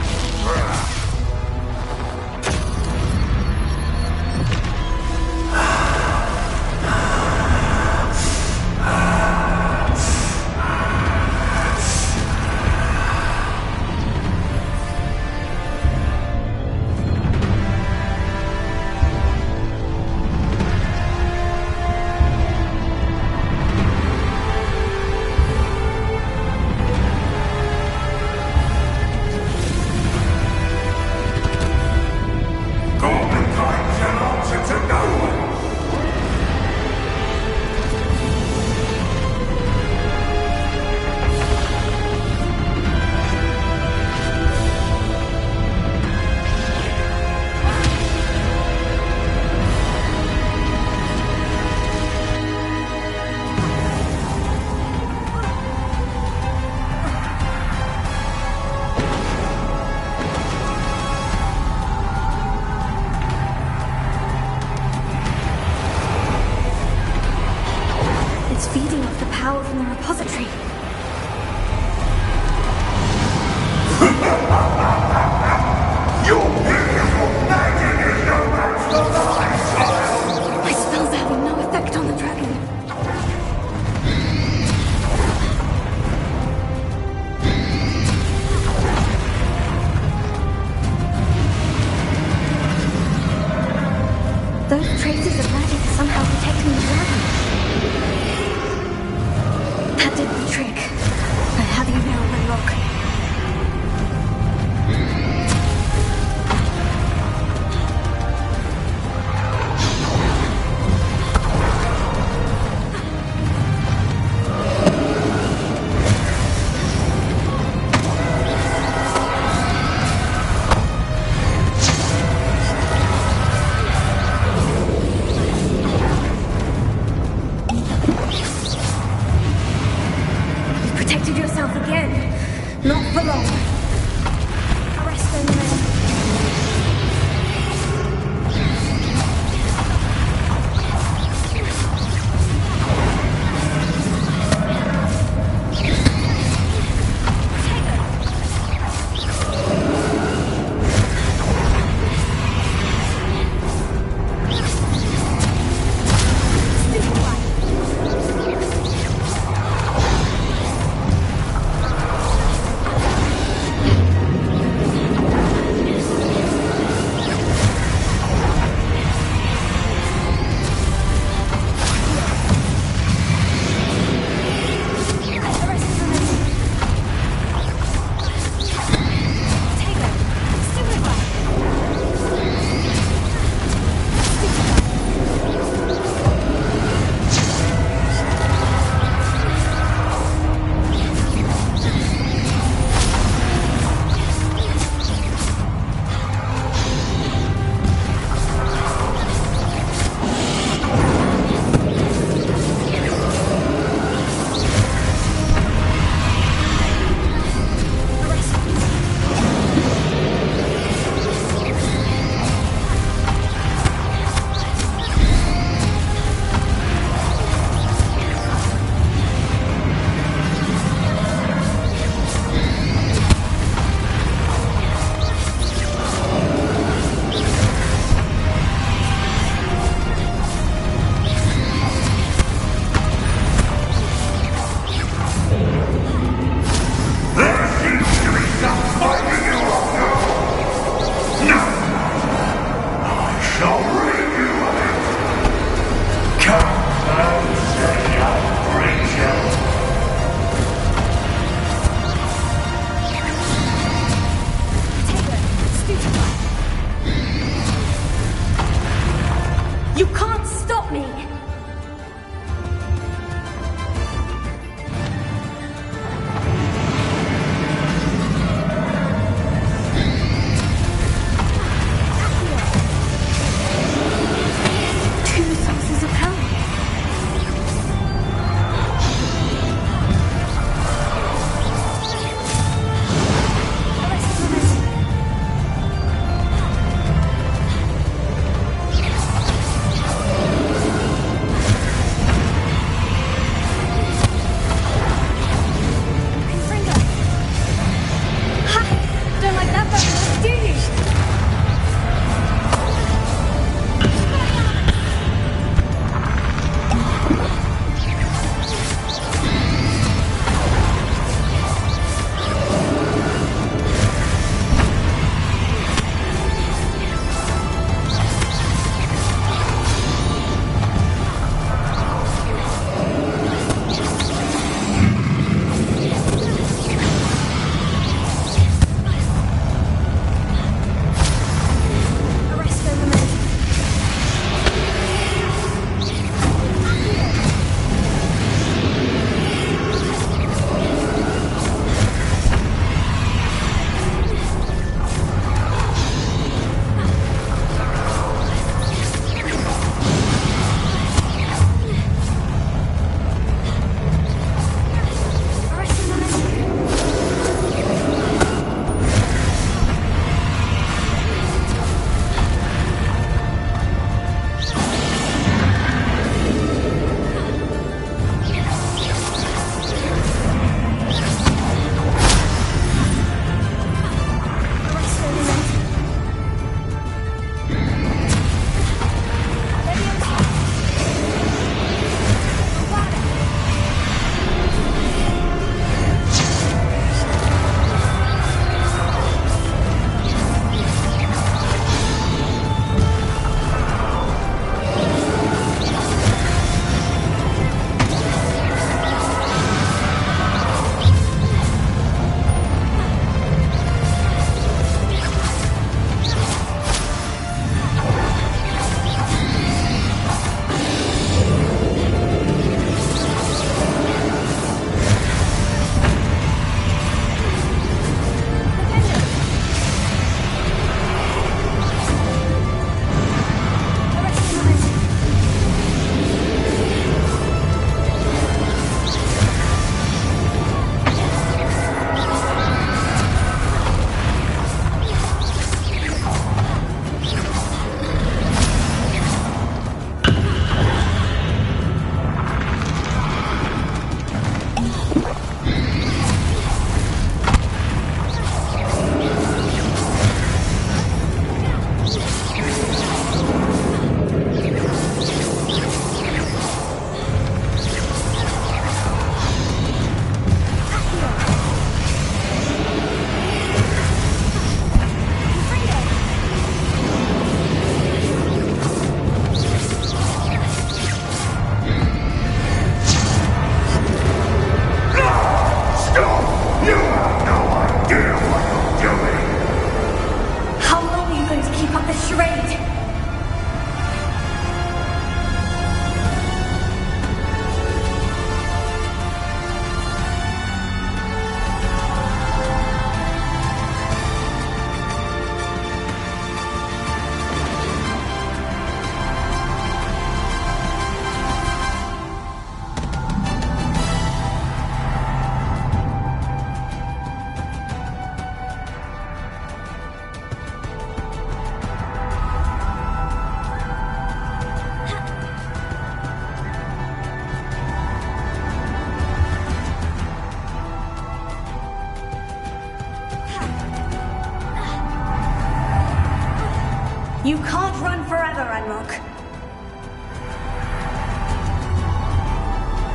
You can't run forever, RanRok.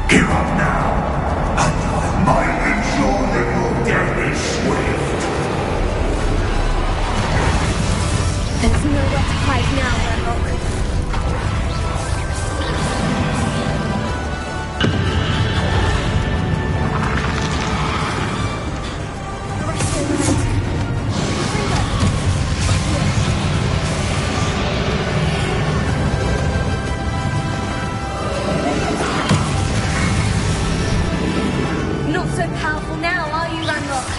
Give up now, and I might ensure that your death is swift. There's nowhere to hide now, RanRok. Not so powerful now, are you, RanRok?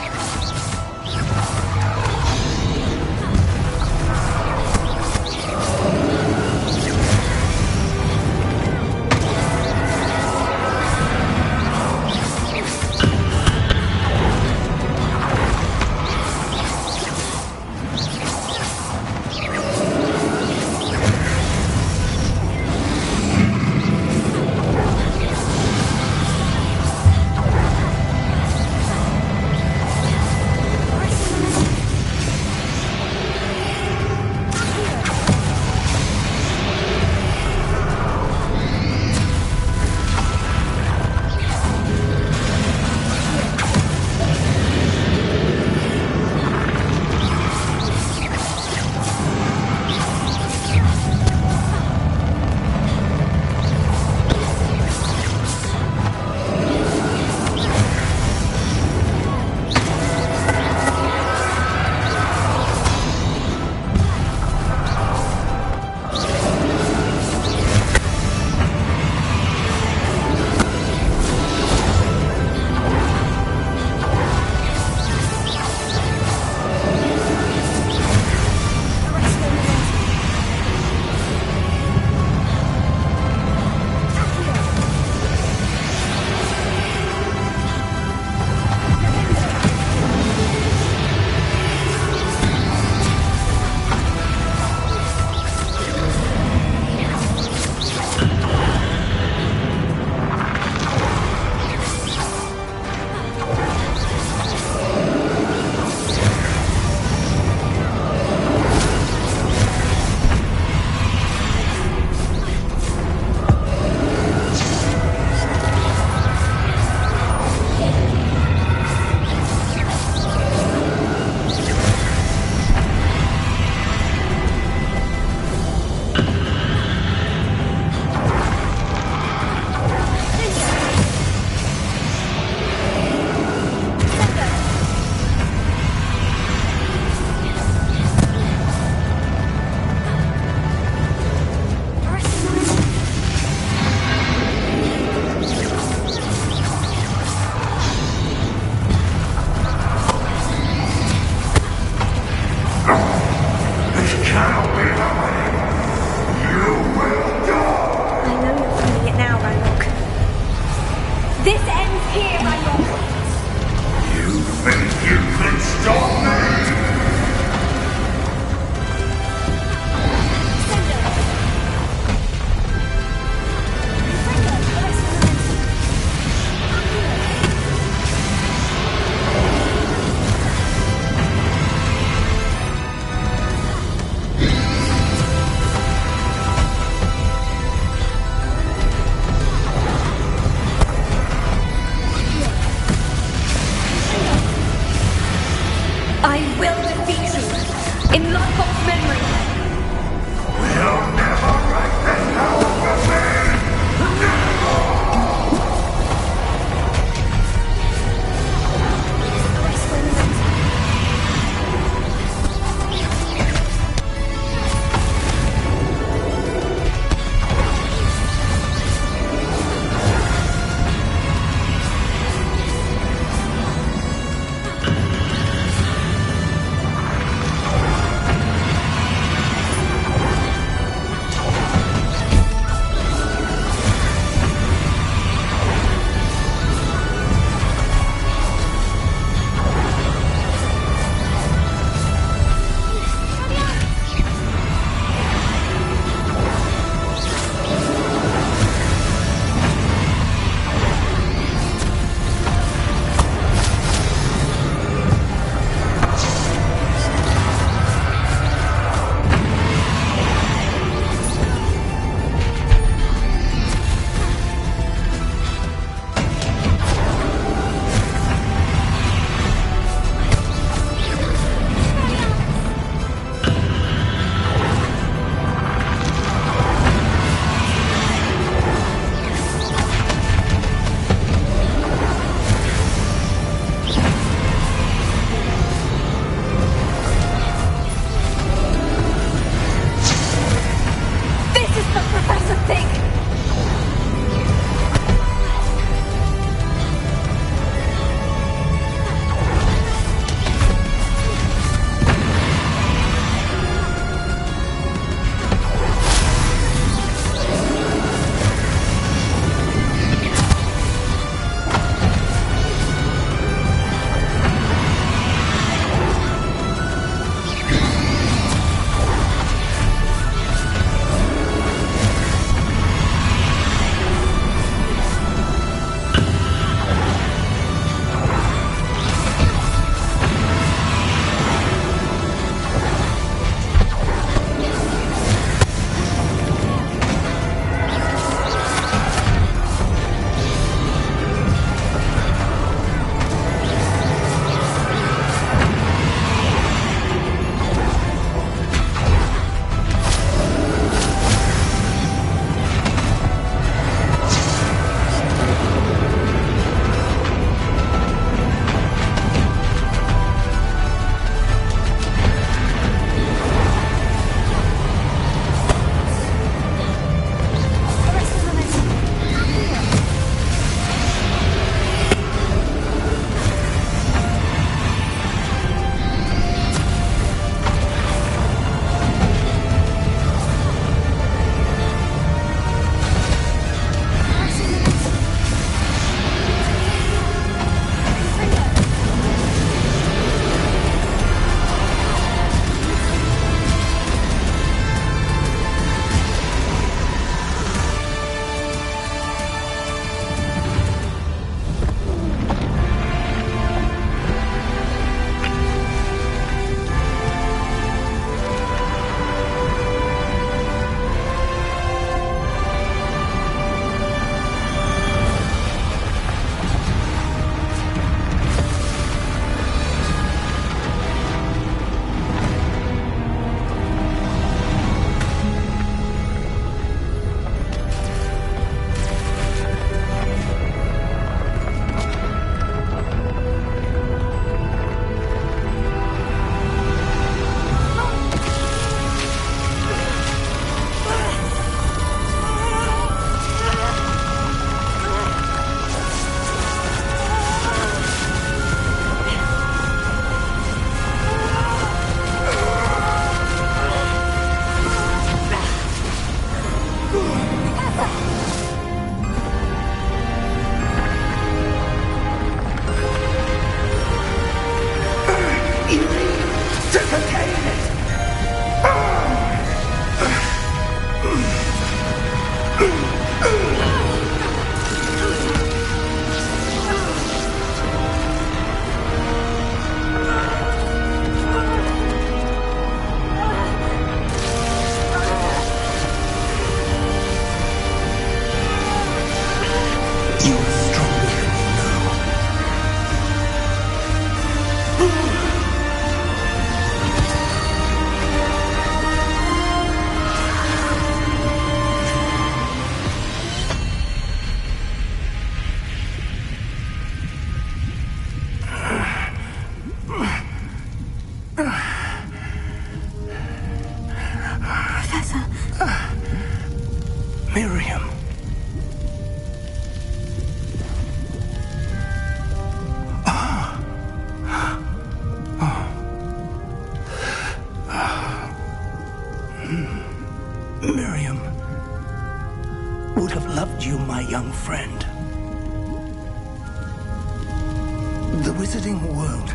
The wizarding world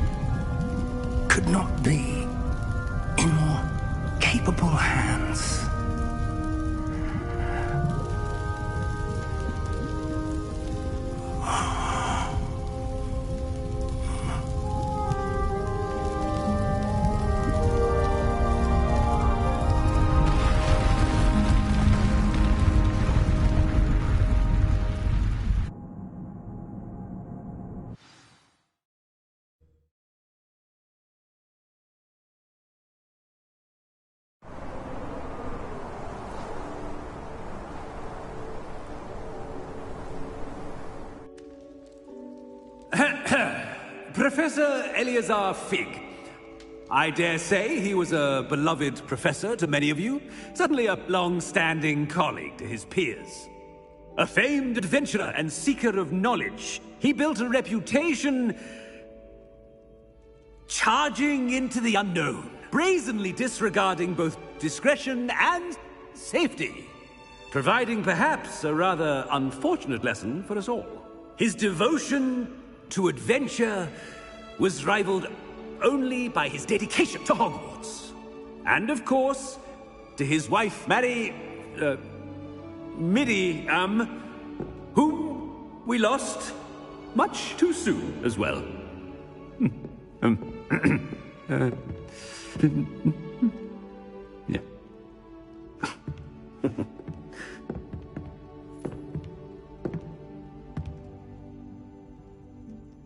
could not be in more capable hands. Professor Eleazar Fig. I dare say he was a beloved professor to many of you, certainly a long-standing colleague to his peers. A famed adventurer and seeker of knowledge, he built a reputation charging into the unknown, brazenly disregarding both discretion and safety, providing perhaps a rather unfortunate lesson for us all. His devotion to adventure was rivaled only by his dedication to Hogwarts. And of course, to his wife, Midi, whom we lost much too soon as well. Yeah.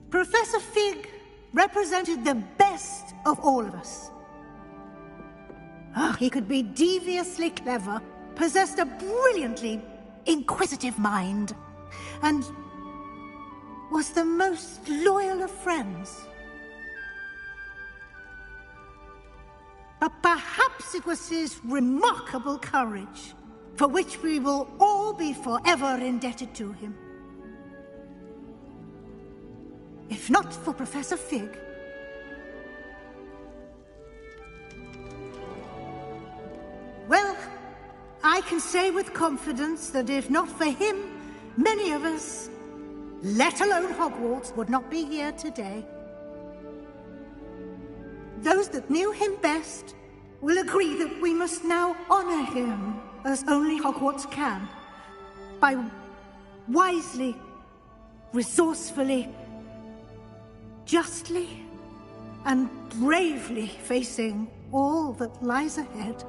Professor Fig represented the best of all of us. He could be deviously clever, possessed a brilliantly inquisitive mind, and was the most loyal of friends. But perhaps it was his remarkable courage, for which we will all be forever indebted to him. If not for Professor Fig, well, I can say with confidence that if not for him, many of us, let alone Hogwarts, would not be here today. Those that knew him best will agree that we must now honor him as only Hogwarts can, by wisely, resourcefully, justly and bravely facing all that lies ahead.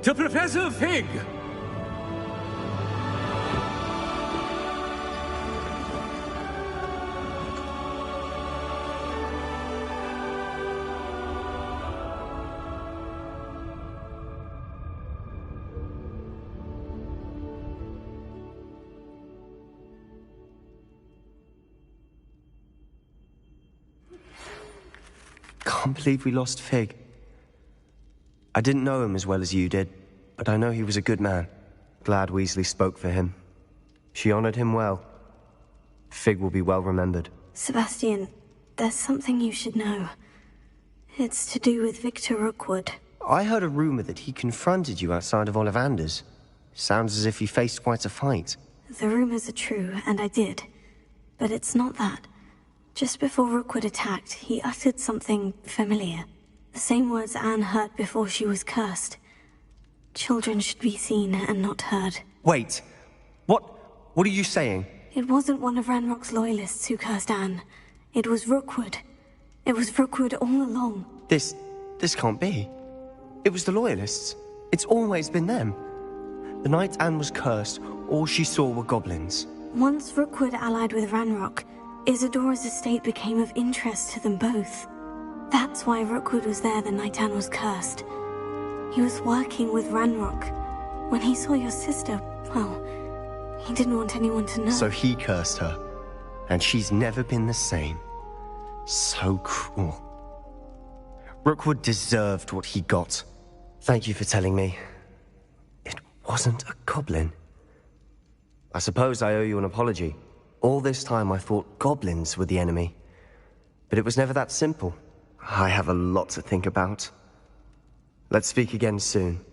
To Professor Fig! Can't believe we lost Fig. I didn't know him as well as you did, but I know he was a good man. Glad Weasley spoke for him. She honored him well. Fig will be well remembered. Sebastian, there's something you should know. It's to do with Victor Rookwood. I heard a rumor that he confronted you outside of Ollivander's. Sounds as if he faced quite a fight. The rumors are true, and I did. But it's not that. Just before Rookwood attacked, he uttered something familiar. The same words Anne heard before she was cursed. Children should be seen and not heard. Wait. What are you saying? It wasn't one of RanRok's loyalists who cursed Anne. It was Rookwood. It was Rookwood all along. This can't be. It was the loyalists. It's always been them. The night Anne was cursed, all she saw were goblins. Once Rookwood allied with RanRok, Isadora's estate became of interest to them both. That's why Rookwood was there the night Anne was cursed. He was working with RanRok. When he saw your sister, well, he didn't want anyone to know. So he cursed her, and she's never been the same. So cruel. Rookwood deserved what he got. Thank you for telling me. It wasn't a goblin. I suppose I owe you an apology. All this time I thought goblins were the enemy. But it was never that simple. I have a lot to think about. Let's speak again soon.